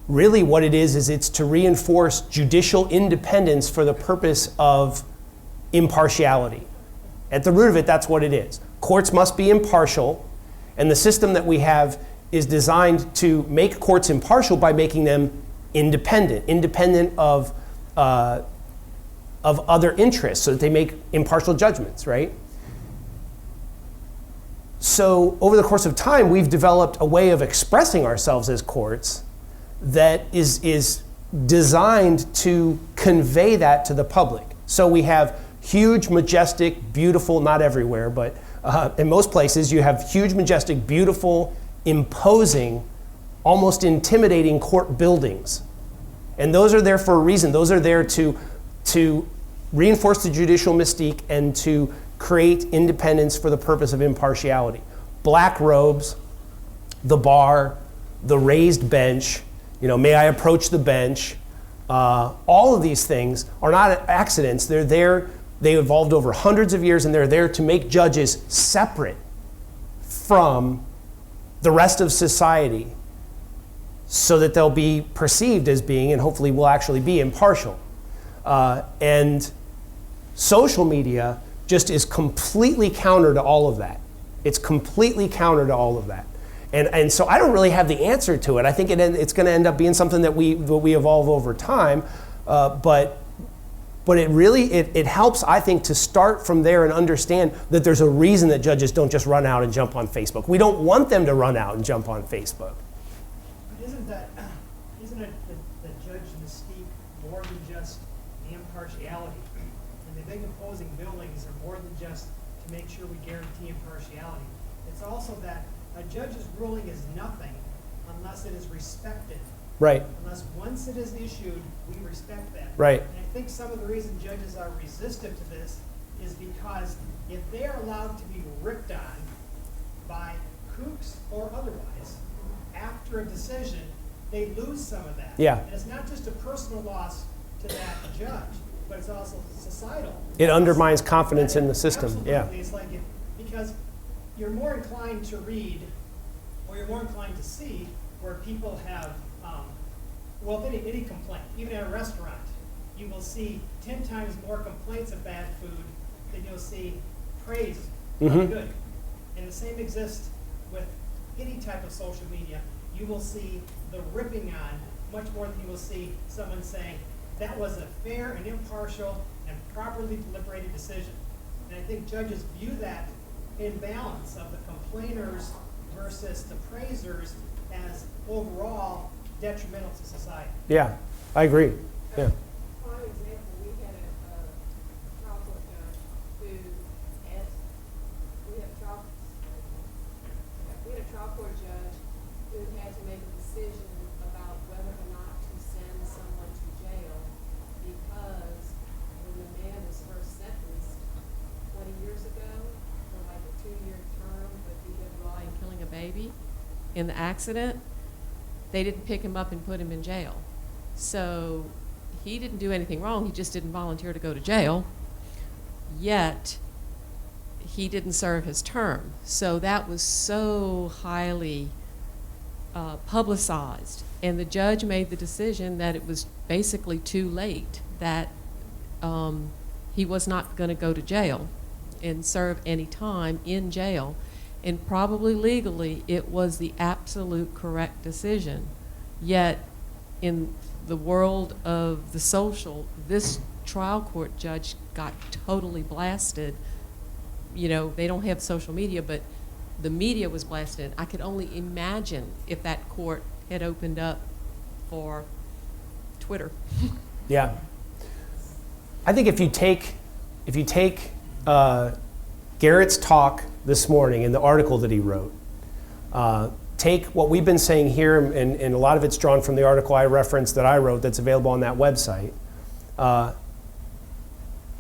Really what it is it's to reinforce judicial independence for the purpose of impartiality. At the root of it, that's what it is. Courts must be impartial, and the system that we have is designed to make courts impartial by making them independent of other interests, so that they make impartial judgments, right? So over the course of time, we've developed a way of expressing ourselves as courts that is designed to convey that to the public. So we have huge, majestic, beautiful, not everywhere, but in most places, you have huge, majestic, beautiful, imposing, almost intimidating court buildings. And those are there for a reason. Those are there to reinforce the judicial mystique and to create independence for the purpose of impartiality. Black robes, the bar, the raised bench, may I approach the bench? All of these things are not accidents. They're there. They evolved over hundreds of years, and they're there to make judges separate from the rest of society so that they'll be perceived as being, and hopefully will actually be, impartial. And social media just is completely counter to all of that. It's completely counter to all of that. And so I don't really have the answer to it. I think it's going to end up being something that we evolve over time, but it really helps, I think, to start from there and understand that there's a reason that judges don't just run out and jump on Facebook. We don't want them to run out and jump on Facebook. But isn't it the judge mystique more than just the impartiality? And the big opposing buildings are more than just to make sure we guarantee impartiality. It's also that a judge's ruling is nothing unless it is respected. Right. Unless once it is issued, we respect that. Right. And I think some of the reason judges are resistant to this is because if they are allowed to be ripped on by kooks or otherwise after a decision, they lose some of that. Yeah. And it's not just a personal loss to that judge, but it's also societal. It undermines confidence in the system. Absolutely. Yeah. It's like because you're more inclined to read, or you're more inclined to see where people have, any complaint, even at a restaurant, you will see 10 times more complaints of bad food than you'll see praise of good. And the same exists with any type of social media. You will see the ripping on much more than you will see someone saying, that was a fair and impartial and properly deliberated decision. And I think judges view that imbalance of the complainers versus the praisers as overall detrimental to society. Yeah, I agree. Yeah. For example, we had a trial court judge who had, we had a trial court judge who had to make a decision about whether or not to send someone to jail because when the man was first sentenced 20 years ago for like a 2-year term for DWI and killing a baby in the accident, they didn't pick him up and put him in jail. So he didn't do anything wrong, he just didn't volunteer to go to jail, yet he didn't serve his term. So that was so highly publicized. And the judge made the decision that it was basically too late, that he was not going to go to jail and serve any time in jail. And probably legally, it was the absolute correct decision. Yet, in the world of the social, this trial court judge got totally blasted. You know, they don't have social media, but the media was blasted. I could only imagine if that court had opened up for Twitter. Yeah. I think if you take Garrett's talk this morning and the article that he wrote, take what we've been saying here, and a lot of it's drawn from the article I referenced that I wrote that's available on that website,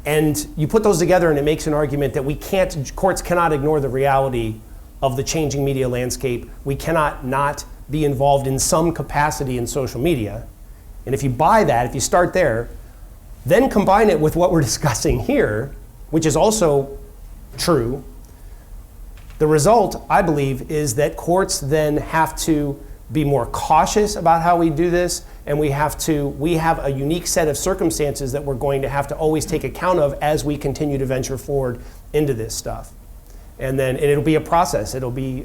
and you put those together and it makes an argument that courts cannot ignore the reality of the changing media landscape. We cannot not be involved in some capacity in social media. And if you buy that, if you start there, then combine it with what we're discussing here, which is also true, the result, I believe, is that courts then have to be more cautious about how we do this, and we have a unique set of circumstances that we're going to have to always take account of as we continue to venture forward into this stuff. And it'll be a process. It'll be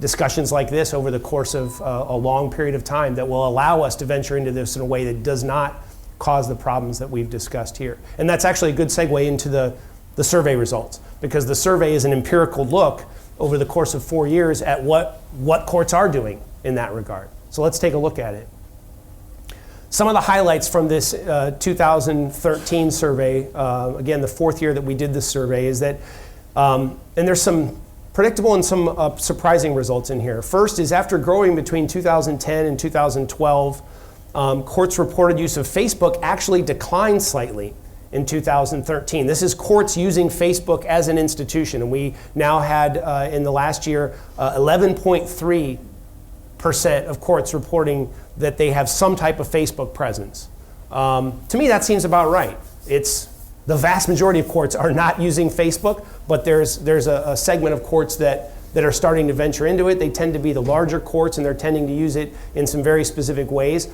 discussions like this over the course of a long period of time that will allow us to venture into this in a way that does not cause the problems that we've discussed here. And that's actually a good segue into the survey results, because the survey is an empirical look over the course of 4 years at what courts are doing in that regard. So let's take a look at it. Some of the highlights from this 2013 survey, again, the 4th year that we did this survey, is that, and there's some predictable and some surprising results in here. First is after growing between 2010 and 2012, courts reported use of Facebook actually declined slightly in 2013. This is courts using Facebook as an institution, and we now had in the last year 11.3% of courts reporting that they have some type of Facebook presence. To me, that seems about right. The vast majority of courts are not using Facebook, but there's a segment of courts that are starting to venture into it. They tend to be the larger courts, and they're tending to use it in some very specific ways,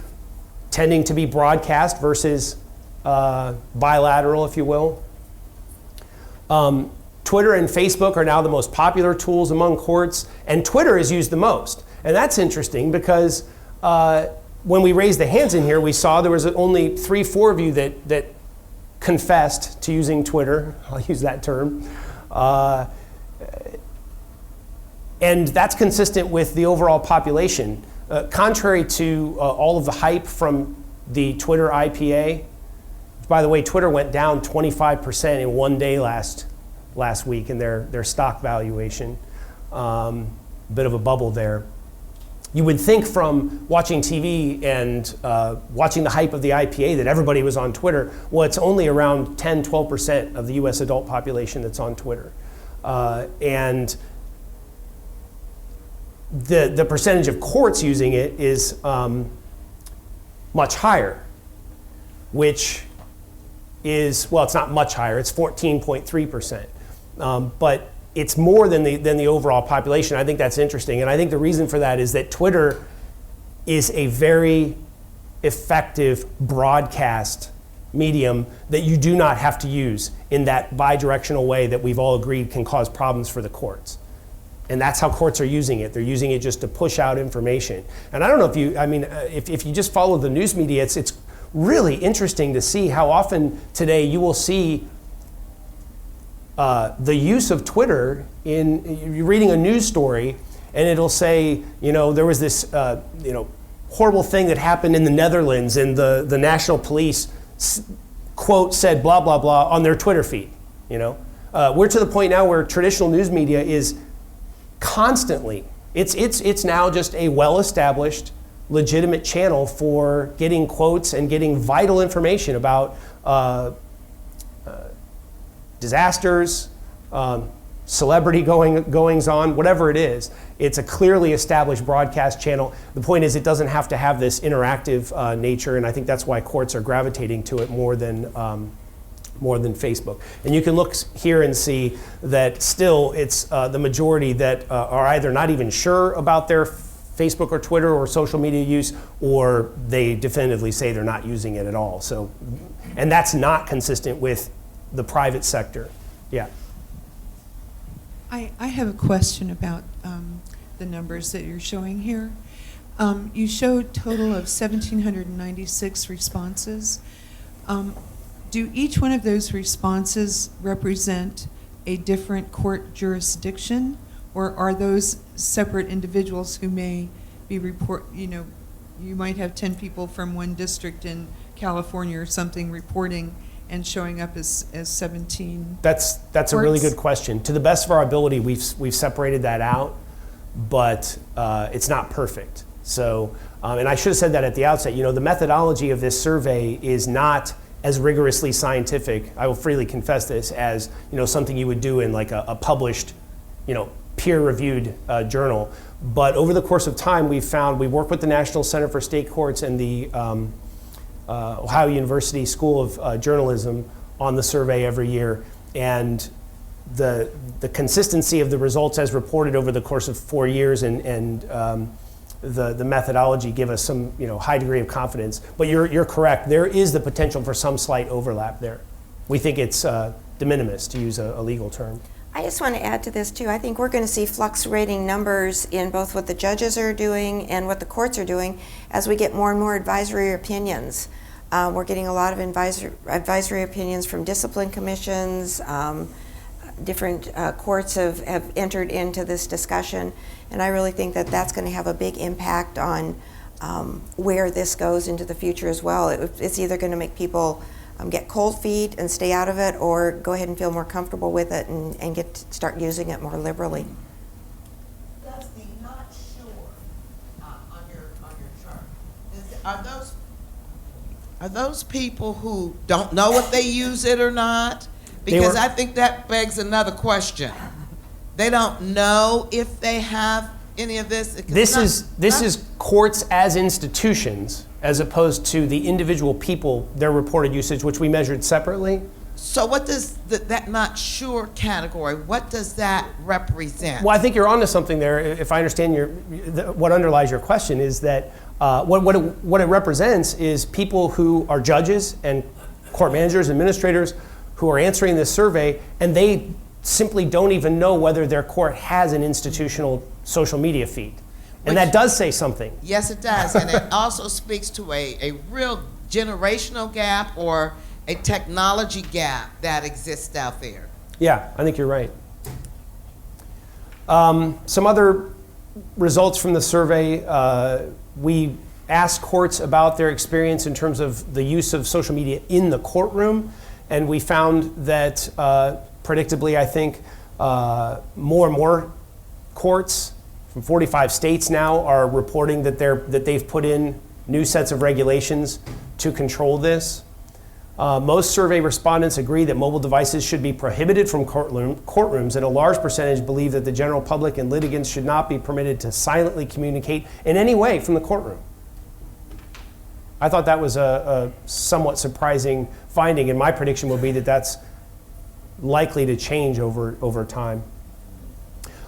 tending to be broadcast versus bilateral, if you will. Twitter and Facebook are now the most popular tools among courts, and Twitter is used the most. And that's interesting because when we raised the hands in here, we saw there was only 3-4 of you that confessed to using Twitter. I'll use that term. And that's consistent with the overall population. Contrary to all of the hype from the Twitter IPA, by the way, Twitter went down 25% in one day last week in their stock valuation. Bit of a bubble there. You would think from watching TV and watching the hype of the IPA that everybody was on Twitter. Well, it's only around 10-12% of the US adult population that's on Twitter. And the percentage of courts using it is much higher, which is, well, it's not much higher, it's 14.3%. But it's more than the overall population. I think that's interesting. And I think the reason for that is that Twitter is a very effective broadcast medium that you do not have to use in that bi-directional way that we've all agreed can cause problems for the courts. And that's how courts are using it. They're using it just to push out information. And I don't know if if you just follow the news media, it's really interesting to see how often today you will see the use of Twitter you're reading a news story and it'll say, there was this, horrible thing that happened in the Netherlands and the national police quote said blah, blah, blah on their Twitter feed, We're to the point now where traditional news media is constantly, it's now just a well-established, legitimate channel for getting quotes and getting vital information about disasters, celebrity goings on, whatever it is. It's a clearly established broadcast channel. The point is it doesn't have to have this interactive nature, and I think that's why courts are gravitating to it more than Facebook. And you can look here and see that still it's the majority that are either not even sure about their Facebook or Twitter or social media use, or they definitively say they're not using it at all. So, and that's not consistent with the private sector. Yeah. I have a question about the numbers that you're showing here. You showed total of 1,796 responses. Do each one of those responses represent a different court jurisdiction, or are those separate individuals who may be you might have 10 people from one district in California or something reporting and showing up as 17? That's a really courts? good question. To the best of our ability, we've separated that out, but it's not perfect. So, and I should have said that at the outset. The methodology of this survey is not as rigorously scientific, I will freely confess this, as something you would do in like a published, peer-reviewed journal. But over the course of time, we work with the National Center for State Courts and the Ohio University School of Journalism on the survey every year, and the consistency of the results as reported over the course of 4 years and the methodology give us some high degree of confidence. But you're correct. There is the potential for some slight overlap there. We think it's de minimis, to use a legal term. I just want to add to this too. I think we're going to see fluctuating numbers in both what the judges are doing and what the courts are doing as we get more and more advisory opinions. We're getting a lot of advisory opinions from discipline commissions. Different courts have entered into this discussion, and I really think that that's going to have a big impact on where this goes into the future as well. It's either going to make people get cold feet and stay out of it, or go ahead and feel more comfortable with it and start using it more liberally. Does the not sure on your chart, are those people who don't know if they use it or not? Because I think that begs another question. They don't know if they have any of this. This is courts as institutions, as opposed to the individual people, their reported usage, which we measured separately. So what does that not sure category, what does that represent? Well, I think you're onto something there. If I understand what underlies your question is that what it represents is people who are judges and court managers, administrators, who are answering this survey, and they simply don't even know whether their court has an institutional social media feed. And that does say something. Yes, it does. And it also speaks to a real generational gap or a technology gap that exists out there. Yeah, I think you're right. Some other results from the survey, we asked courts about their experience in terms of the use of social media in the courtroom. And we found that, predictably, I think, more and more courts from 45 states now are reporting that they've put in new sets of regulations to control this. Most survey respondents agree that mobile devices should be prohibited from courtrooms, and a large percentage believe that the general public and litigants should not be permitted to silently communicate in any way from the courtroom. I thought that was a somewhat surprising finding, and my prediction will be that that's likely to change over time.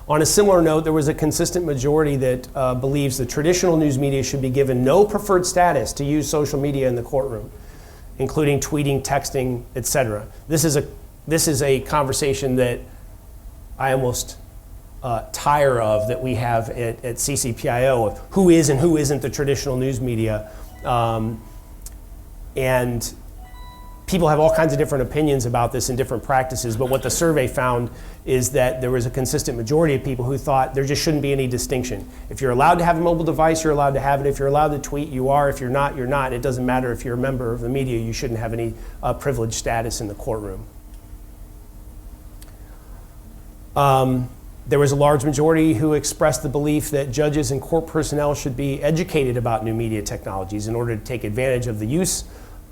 On a similar note, there was a consistent majority that believes the traditional news media should be given no preferred status to use social media in the courtroom, including tweeting, texting, etc. This is a conversation that I almost tire of, that we have at CCPIO, of who is and who isn't the traditional news media. And people have all kinds of different opinions about this and different practices, but what the survey found is that there was a consistent majority of people who thought there just shouldn't be any distinction. If you're allowed to have a mobile device, you're allowed to have it. If you're allowed to tweet, you are. If you're not, you're not. It doesn't matter if you're a member of the media, you shouldn't have any privileged status in the courtroom. There was a large majority who expressed the belief that judges and court personnel should be educated about new media technologies in order to take advantage of the use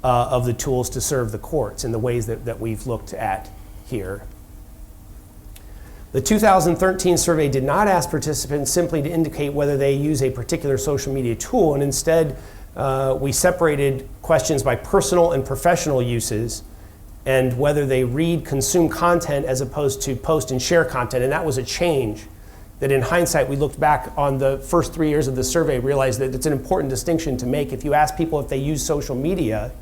of the tools to serve the courts in the ways that we've looked at here. The 2013 survey did not ask participants simply to indicate whether they use a particular social media tool, and instead we separated questions by personal and professional uses and whether they read, consume content as opposed to post and share content. And that was a change that, in hindsight, we looked back on the first 3 years of the survey, realized that it's an important distinction to make. If you ask people if they use social media,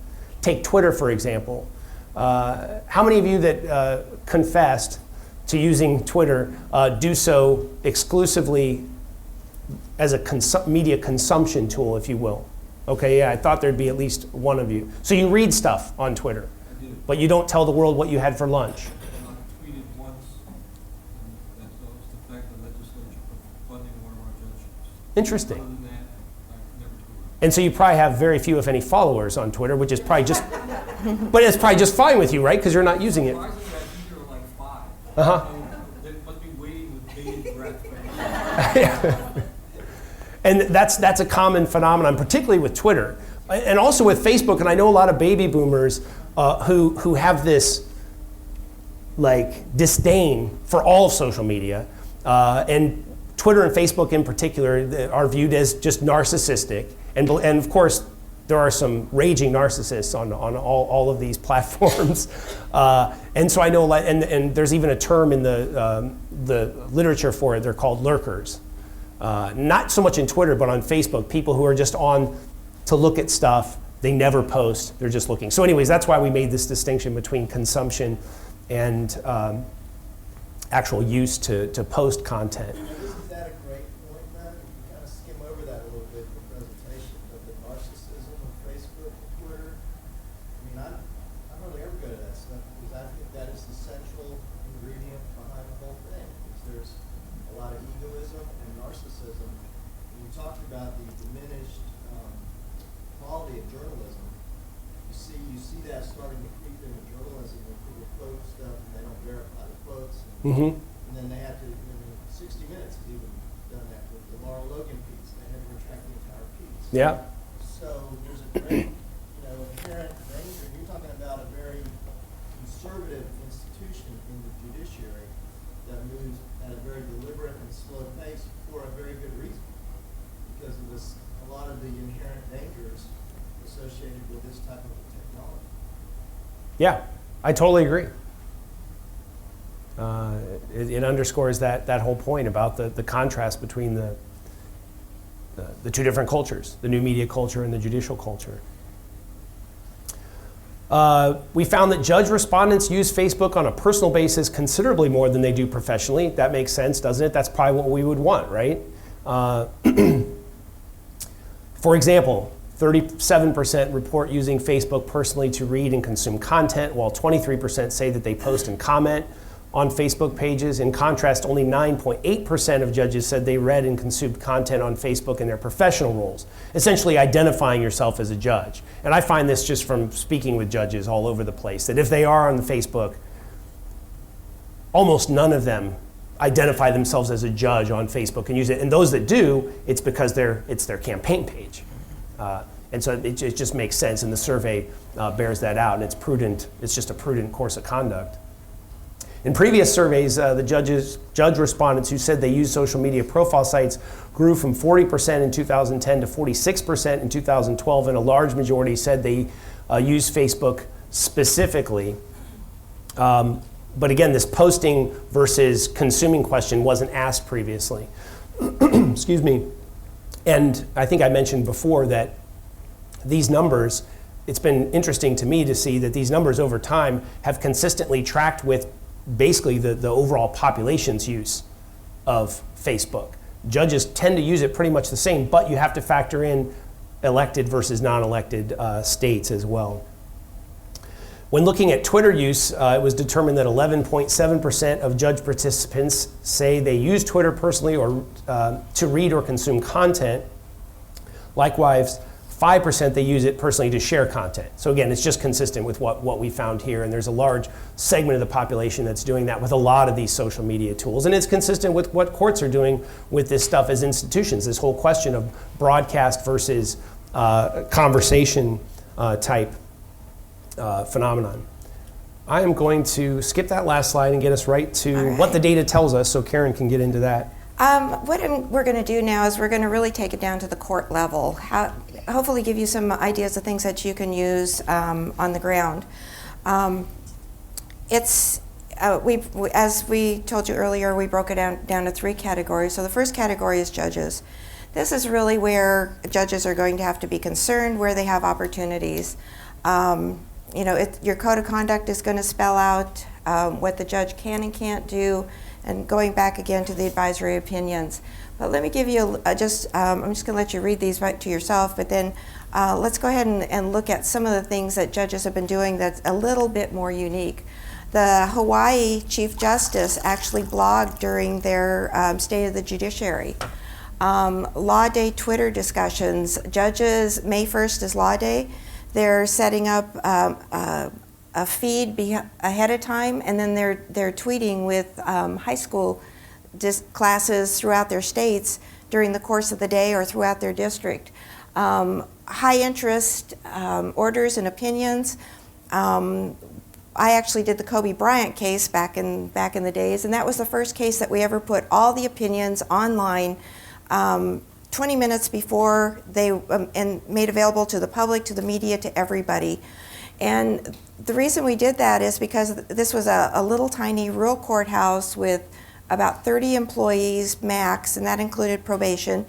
take Twitter, for example. How many of you that confessed to using Twitter do so exclusively as a media consumption tool, if you will. Okay, yeah, I thought there'd be at least one of you. So you read stuff on Twitter, but you don't tell the world what you had for lunch. I tweeted once, and that was the fact the legislature funding one of our judgeships. Interesting. Other than that, I've never tweeted. And so you probably have very few, if any, followers on Twitter, which is probably just, but it's probably just fine with you, right? Because you're not using it. Surprisingly, I think there were like 5. Uh-huh. So they must be waiting with bated breath. Yeah. And that's a common phenomenon, particularly with Twitter, and also with Facebook. And I know a lot of baby boomers who have this like disdain for all social media, and Twitter and Facebook in particular are viewed as just narcissistic. And of course, there are some raging narcissists on all of these platforms. And so I know, and there's even a term in the literature for it. They're called lurkers. Not so much in Twitter, but on Facebook, people who are just on to look at stuff. They never post, they're just looking. So anyways, that's why we made this distinction between consumption and actual use to post content. Isn't that a great point, then? You kind of skim over that a little bit in the presentation, but the narcissism of Facebook and Twitter. I mean, I'm really ever good at that stuff because I think that is the central ingredient behind the whole thing. Because there's a lot of egoism and narcissism. And you talked about the diminished quality of journalism. You see that starting to creep into journalism when people quote stuff and they don't verify the quotes. Mm-hmm. And then they have to, 60 Minutes has even done that with the Laura Logan piece. They had to retract the entire piece. Yeah. So there's a great, inherent danger. You're talking about a very conservative institution in the judiciary that moves at a very deliberate and slow pace for a very good reason. Because of this, a lot of the inherent dangers associated with this type of technology. Yeah, I totally agree. It underscores that whole point about the contrast between the two different cultures, the new media culture and the judicial culture. We found that judge respondents use Facebook on a personal basis considerably more than they do professionally. That makes sense, doesn't it? That's probably what we would want, right? For example, 37% report using Facebook personally to read and consume content, while 23% say that they post and comment on Facebook pages. In contrast, only 9.8% of judges said they read and consumed content on Facebook in their professional roles, essentially identifying yourself as a judge. And I find this just from speaking with judges all over the place, that if they are on the Facebook, almost none of them identify themselves as a judge on Facebook and use it. And those that do, it's because it's their campaign page. And so it just makes sense, and the survey bears that out, and it's prudent. It's just a prudent course of conduct. In previous surveys, the judge respondents who said they use social media profile sites grew from 40% in 2010 to 46% in 2012, and a large majority said they use Facebook specifically. But again, this posting versus consuming question wasn't asked previously. Excuse me. And I think I mentioned before that these numbers, it's been interesting to me to see that these numbers over time have consistently tracked with basically the overall population's use of Facebook. Judges tend to use it pretty much the same, but you have to factor in elected versus non-elected states as well. When looking at Twitter use, it was determined that 11.7% of judge participants say they use Twitter personally or to read or consume content. Likewise, 5% they use it personally to share content. So again, it's just consistent with what we found here, and there's a large segment of the population that's doing that with a lot of these social media tools. And it's consistent with what courts are doing with this stuff as institutions, this whole question of broadcast versus conversation type phenomenon. I am going to skip that last slide and get us right to what the data tells us so Karen can get into that. What we're going to do now is we're going to really take it down to the court level. Hopefully give you some ideas of things that you can use on the ground. As we told you earlier, we broke it down to 3 categories. So the first category is judges. This is really where judges are going to have to be concerned, where they have opportunities. Your code of conduct is going to spell out what the judge can and can't do, And going back again to the advisory opinions. But let me give you I'm just going to let you read these right to yourself, but then let's go ahead and look at some of the things that judges have been doing that's a little bit more unique. The Hawaii Chief Justice actually blogged during their State of the Judiciary. Law Day Twitter discussions. Judges, May 1st is Law Day. They're setting up a feed ahead of time, and then they're tweeting with high school classes throughout their states during the course of the day or throughout their district. High interest orders and opinions. I actually did the Kobe Bryant case back in the days, and that was the first case that we ever put all the opinions online 20 minutes before they and made available to the public, to the media, to everybody. And the reason we did that is because this was a little tiny rural courthouse with about 30 employees max, and that included probation.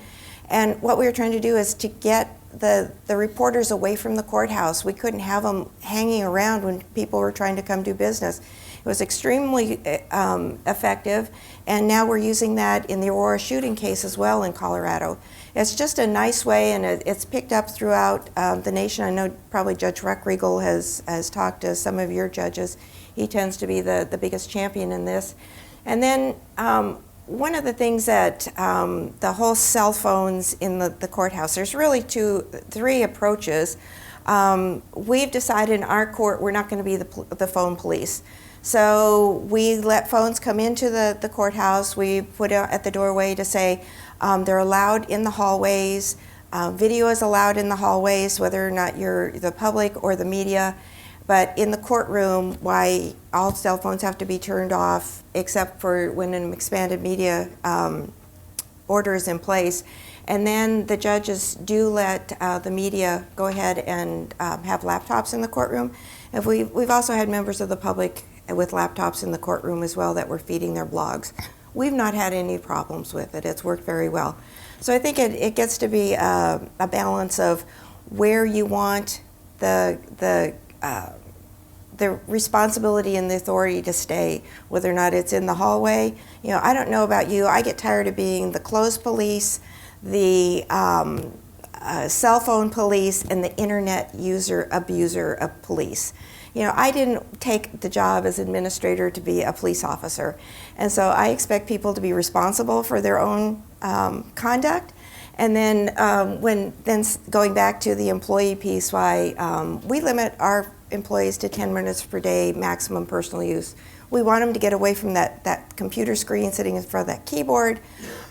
And what we were trying to do is to get the reporters away from the courthouse. We couldn't have them hanging around when people were trying to come do business. It was extremely effective, and now we're using that in the Aurora shooting case as well in Colorado. It's just a nice way, and it's picked up throughout the nation. I know probably Judge Reckriegel has talked to some of your judges. He tends to be the biggest champion in this. And then one of the things that the whole cell phones in the courthouse, there's really three approaches. We've decided in our court we're not going to be the phone police. So we let phones come into the courthouse. We put it at the doorway to say they're allowed in the hallways. Video is allowed in the hallways, whether or not you're the public or the media. But in the courtroom, why all cell phones have to be turned off, except for when an expanded media order is in place. And then the judges do let the media go ahead and have laptops in the courtroom. And we've also had members of the public with laptops in the courtroom as well that were feeding their blogs. We've not had any problems with it. It's worked very well. So I think it gets to be a balance of where you want the responsibility and the authority to stay, whether or not it's in the hallway. You know, I don't know about you, I get tired of being the clothes police, the cell phone police, and the internet abuser of police. You know, I didn't take the job as administrator to be a police officer. And so I expect people to be responsible for their own conduct. And then going back to the employee piece, why we limit our employees to 10 minutes per day maximum personal use. We want them to get away from that computer screen sitting in front of that keyboard.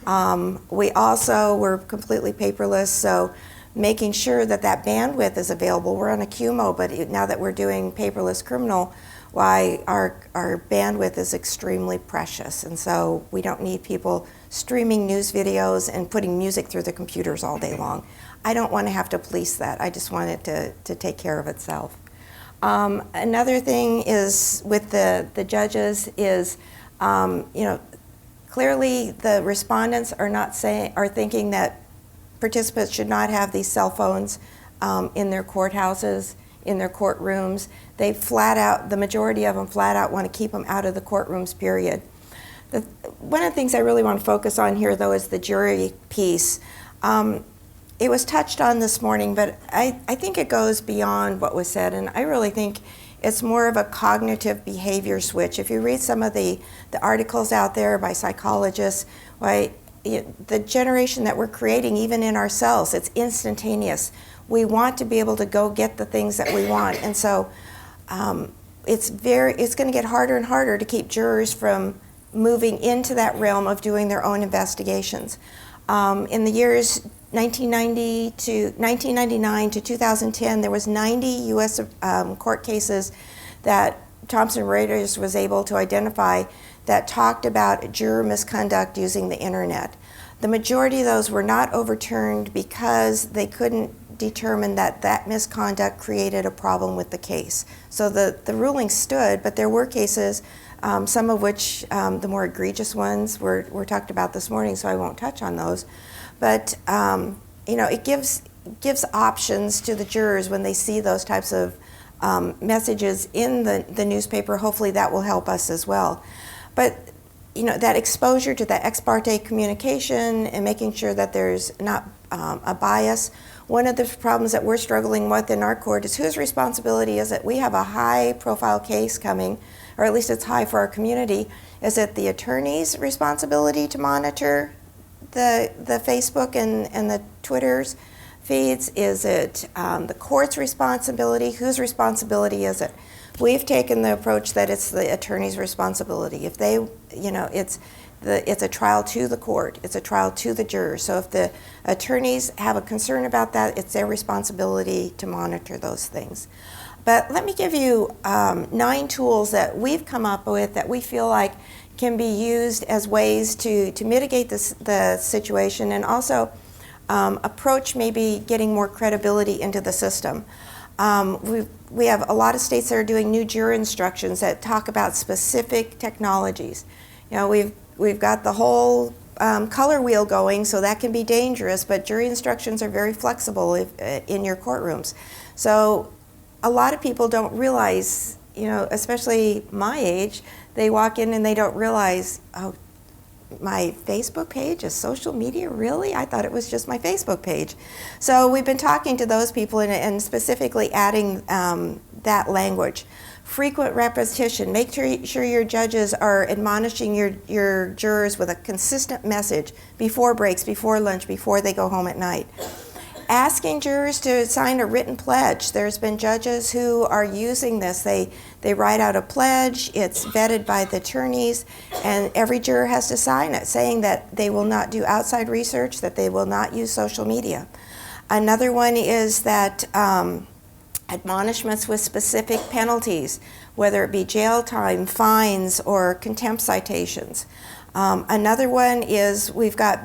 We're completely paperless, so making sure that bandwidth is available. We're on a QMO, but now that we're doing paperless criminal, why our bandwidth is extremely precious. And so we don't need people streaming news videos and putting music through the computers all day long. I don't want to have to police that. I just want it to take care of itself. Another thing is with the judges is, clearly the respondents are thinking that participants should not have these cell phones in their courthouses, in their courtrooms. The majority of them flat out want to keep them out of the courtrooms, period. One of the things I really want to focus on here, though, is the jury piece. It was touched on this morning, but I think it goes beyond what was said, and I really think it's more of a cognitive behavior switch. If you read some of the articles out there by psychologists, the generation that we're creating, even in ourselves, it's instantaneous. We want to be able to go get the things that we want, and so it's going to get harder and harder to keep jurors from moving into that realm of doing their own investigations. In the years 1999 to 2010, there was 90 U.S. Court cases that Thomson Reuters was able to identify that talked about juror misconduct using the internet. The majority of those were not overturned because they couldn't determine that misconduct created a problem with the case. So the ruling stood, but there were cases, some of which, the more egregious ones, were talked about this morning, so I won't touch on those. But it gives options to the jurors when they see those types of messages in the newspaper. Hopefully that will help us as well. But that exposure to the ex parte communication and making sure that there's not a bias. One of the problems that we're struggling with in our court is whose responsibility is it? We have a high profile case coming, or at least it's high for our community. Is it the attorney's responsibility to monitor the Facebook and the Twitter's feeds? Is it the court's responsibility? Whose responsibility is it? We've taken the approach that it's the attorney's responsibility. If they, it's a trial to the court. It's a trial to the jurors. So if the attorneys have a concern about that, it's their responsibility to monitor those things. But let me give you 9 tools that we've come up with that we feel like can be used as ways to mitigate the situation and also approach maybe getting more credibility into the system. We have a lot of states that are doing new jury instructions that talk about specific technologies. We've got the whole color wheel going, so that can be dangerous, but jury instructions are very flexible in your courtrooms. So a lot of people don't realize, especially my age, they walk in and they don't realize, oh, my Facebook page is social media? Really? I thought it was just my Facebook page. So we've been talking to those people and specifically adding that language. Frequent repetition. Make sure your judges are admonishing your jurors with a consistent message before breaks, before lunch, before they go home at night. Asking jurors to sign a written pledge. There's been judges who are using this. They write out a pledge, it's vetted by the attorneys, and every juror has to sign it, saying that they will not do outside research, that they will not use social media. Another one is that admonishments with specific penalties, whether it be jail time, fines, or contempt citations. Another one is we've got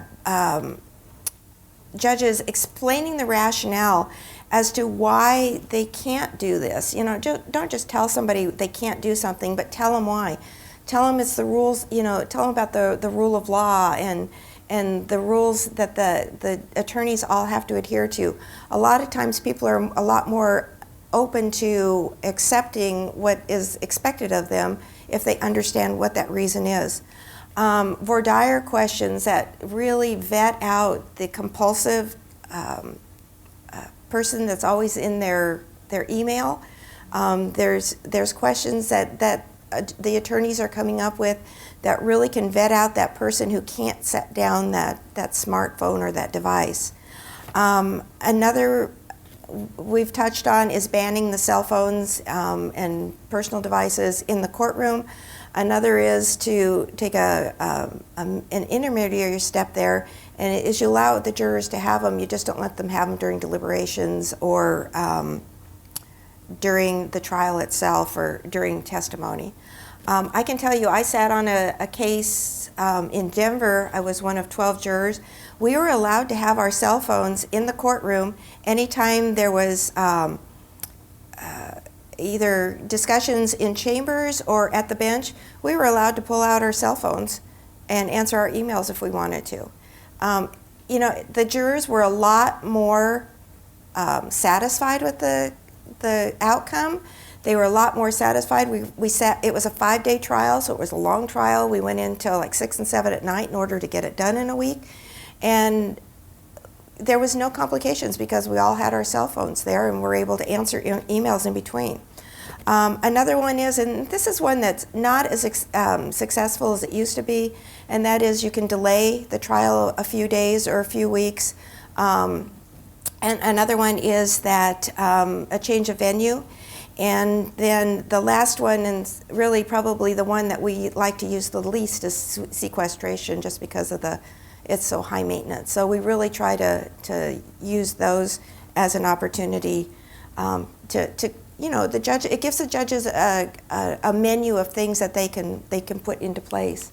judges explaining the rationale as to why they can't do this. Don't just tell somebody they can't do something, but tell them why. Tell them it's the rules, tell them about the rule of law and the rules that the attorneys all have to adhere to. A lot of times people are a lot more open to accepting what is expected of them if they understand what that reason is. Voir dire questions that really vet out the compulsive person that's always in their email. There's questions that the attorneys are coming up with that really can vet out that person who can't set down that smartphone or that device. Another we've touched on is banning the cell phones and personal devices in the courtroom. Another is to take an intermediary step there, and it is you allow the jurors to have them, you just don't let them have them during deliberations or during the trial itself or during testimony. I can tell you, I sat on a case in Denver. I was one of 12 jurors. We were allowed to have our cell phones in the courtroom anytime there was either discussions in chambers or at the bench. We were allowed to pull out our cell phones and answer our emails if we wanted to. The jurors were a lot more satisfied with the outcome. They were a lot more satisfied. We sat. It was a 5-day trial, so it was a long trial. We went in till like 6 and 7 at night in order to get it done in a week, and there was no complications because we all had our cell phones there and were able to answer emails in between. Another one is, and this is one that's not as successful as it used to be, and that is you can delay the trial a few days or a few weeks. And another one is that a change of venue. And then the last one, and really probably the one that we like to use the least, is sequestration, just because of it's so high maintenance. So we really try to use those as an opportunity the judge. It gives the judges a menu of things that they can put into place.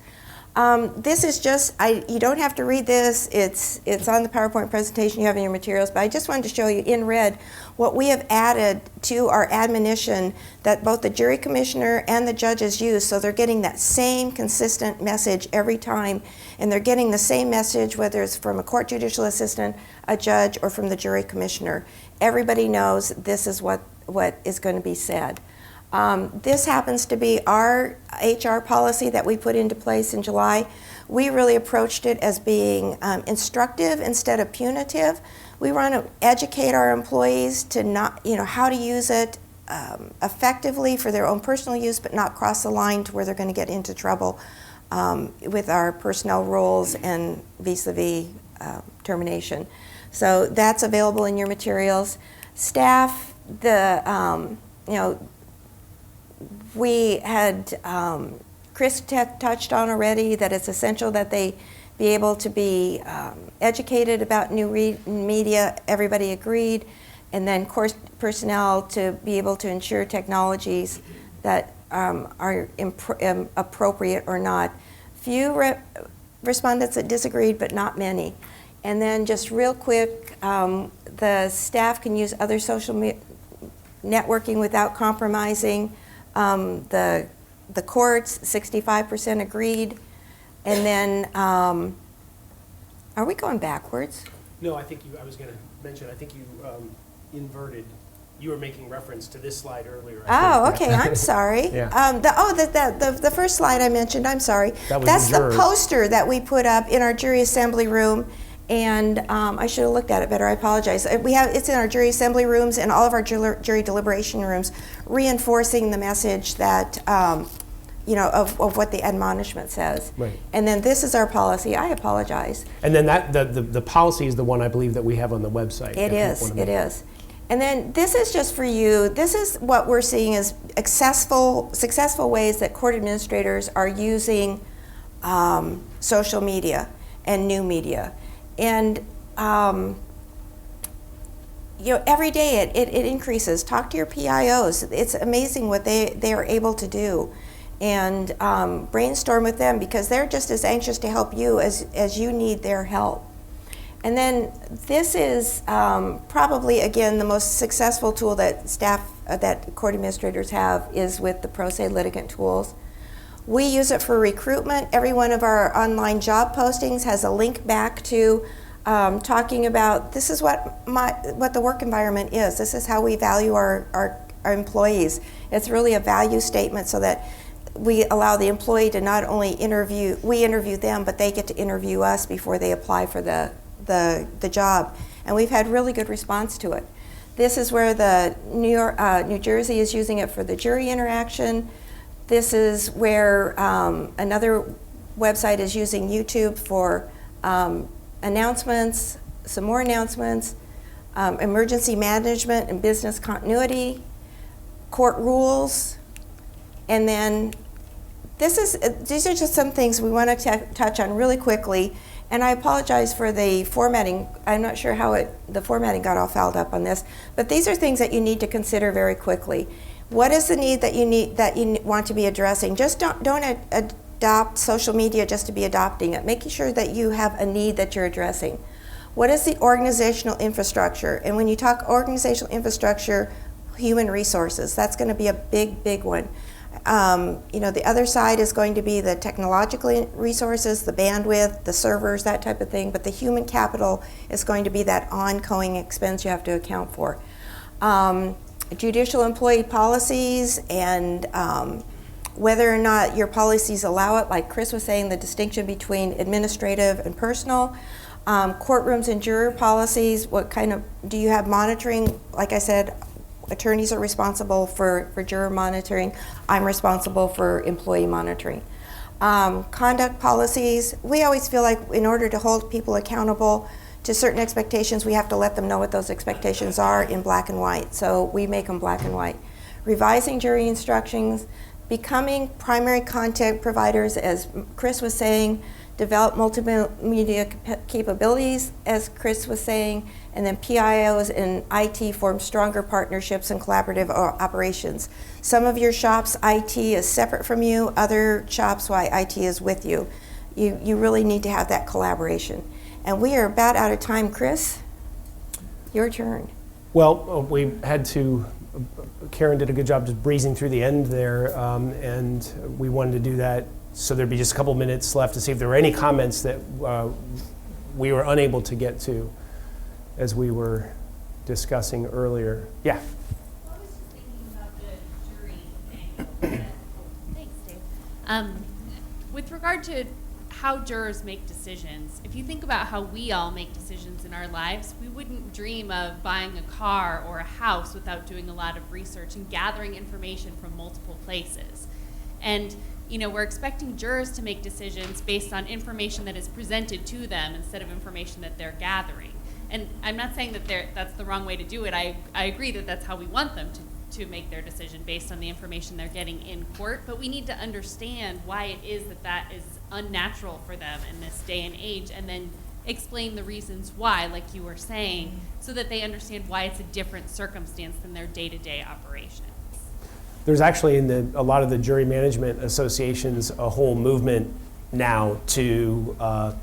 This is just, you don't have to read this. It's on the PowerPoint presentation you have in your materials, but I just wanted to show you in red what we have added to our admonition that both the jury commissioner and the judges use, so they're getting that same consistent message every time, and they're getting the same message whether it's from a court judicial assistant, a judge, or from the jury commissioner. Everybody knows this is what is going to be said. This happens to be our HR policy that we put into place in July. We really approached it as being instructive instead of punitive. We want to educate our employees to not, how to use it effectively for their own personal use, but not cross the line to where they're going to get into trouble with our personnel rules and vis-a-vis termination. So that's available in your materials. Staff, we had Chris touched on already that it's essential that they be able to be educated about new media. Everybody agreed. And then course personnel to be able to ensure technologies that are appropriate or not. Few respondents that disagreed, but not many. And then just real quick, the staff can use other social networking without compromising. The courts, 65% agreed. And then, are we going backwards? No, I think I was going to mention, I think you inverted. You were making reference to this slide earlier. Oh, okay, I'm sorry. Yeah. The first slide I mentioned, I'm sorry. That was That's the the poster that we put up in our jury assembly room, and I should have looked at it better, I apologize. It's in our jury assembly rooms and all of our jury deliberation rooms, reinforcing the message that, of what the admonishment says. Right. And then this is our policy, I apologize. And then the policy is the one I believe that we have on the website. It is. And then this is just for you. This is what we're seeing as successful ways that court administrators are using social media and new media. And every day it increases. Talk to your PIOs. It's amazing what they are able to do. And brainstorm with them because they're just as anxious to help you as you need their help. And then this is probably, again, the most successful tool that that court administrators have is with the pro se litigant tools. We use it for recruitment. Every one of our online job postings has a link back to talking about this is what the work environment is. This is how we value our employees. It's really a value statement so that we allow the employee to not only interview them, but they get to interview us before they apply for the job, and we've had really good response to it. This is where the New Jersey is using it for the jury interaction. This is where another website is using YouTube for announcements, some more announcements, emergency management and business continuity, court rules, and then these are just some things we want to touch on really quickly. And I apologize for the formatting. I'm not sure how the formatting got all fouled up on this, but these are things that you need to consider very quickly. What is the need that you want to be addressing? Just don't adopt social media just to be adopting it. Making sure that you have a need that you're addressing. What is the organizational infrastructure? And when you talk organizational infrastructure, human resources, that's going to be a big one. The other side is going to be the technological resources, the bandwidth, the servers, that type of thing, but the human capital is going to be that ongoing expense you have to account for. Judicial employee policies and whether or not your policies allow it, like Chris was saying, the distinction between administrative and personal. Courtrooms and juror policies, what kind of, do you have monitoring? Like I said, attorneys are responsible for juror monitoring. I'm responsible for employee monitoring. Conduct policies, we always feel like in order to hold people accountable to certain expectations, we have to let them know what those expectations are in black and white. So we make them black and white. Revising jury instructions, becoming primary content providers, as Chris was saying, develop multimedia capabilities, as Chris was saying, and then PIOs and IT form stronger partnerships and collaborative operations. Some of your shops, IT is separate from you. Other shops, IT is with you. You really need to have that collaboration. And we are about out of time. Chris, your turn. Well, we had to, Karen did a good job just breezing through the end there, and we wanted to do that so there'd be just a couple minutes left to see if there were any comments that we were unable to get to as we were discussing earlier. Yeah? I was just thinking about the jury With regard to how jurors make decisions, if you think about how we all make decisions in our lives, we wouldn't dream of buying a car or a house without doing a lot of research and gathering information from multiple places. And we're expecting jurors to make decisions based on information that is presented to them instead of information that they're gathering. And I'm not saying that that's the wrong way to do it. I agree that that's how we want them to make their decision based on the information they're getting in court, but we need to understand why it is that is unnatural for them in this day and age, and then explain the reasons why, like you were saying, so that they understand why it's a different circumstance than their day-to-day operations. There's actually in a lot of the jury management associations a whole movement now to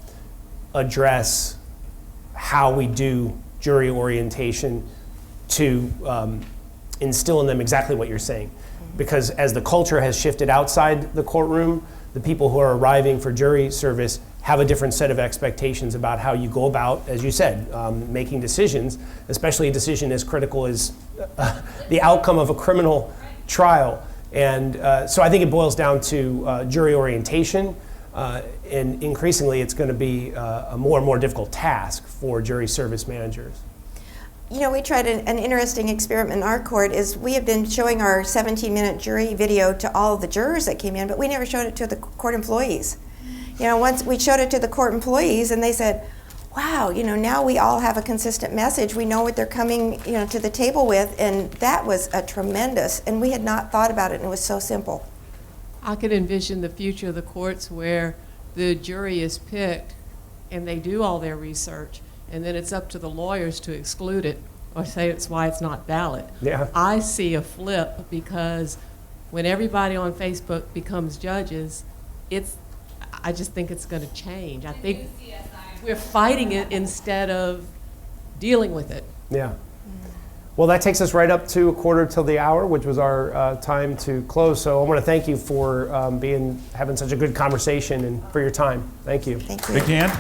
address how we do jury orientation to instill in them exactly what you're saying. Because as the culture has shifted outside the courtroom, the people who are arriving for jury service have a different set of expectations about how you go about, as you said, making decisions, especially a decision as critical as the outcome of a criminal trial. And so I think it boils down to jury orientation, and increasingly it's going to be a more and more difficult task for jury service managers. We tried an interesting experiment in our court is we have been showing our 17-minute jury video to all the jurors that came in, but we never showed it to the court employees. Once we showed it to the court employees and they said, wow, now we all have a consistent message. We know what they're coming, to the table with, and that was a tremendous, and we had not thought about it, and it was so simple. I could envision the future of the courts where the jury is picked and they do all their research, and then it's up to the lawyers to exclude it or say it's why it's not valid. Yeah. I see a flip because when everybody on Facebook becomes judges, I just think it's going to change. I think we're fighting it instead of dealing with it. Yeah. Well, that takes us right up to 1/4 till the hour, which was our time to close. So I want to thank you for having such a good conversation and for your time. Thank you. Thank you. Big hand.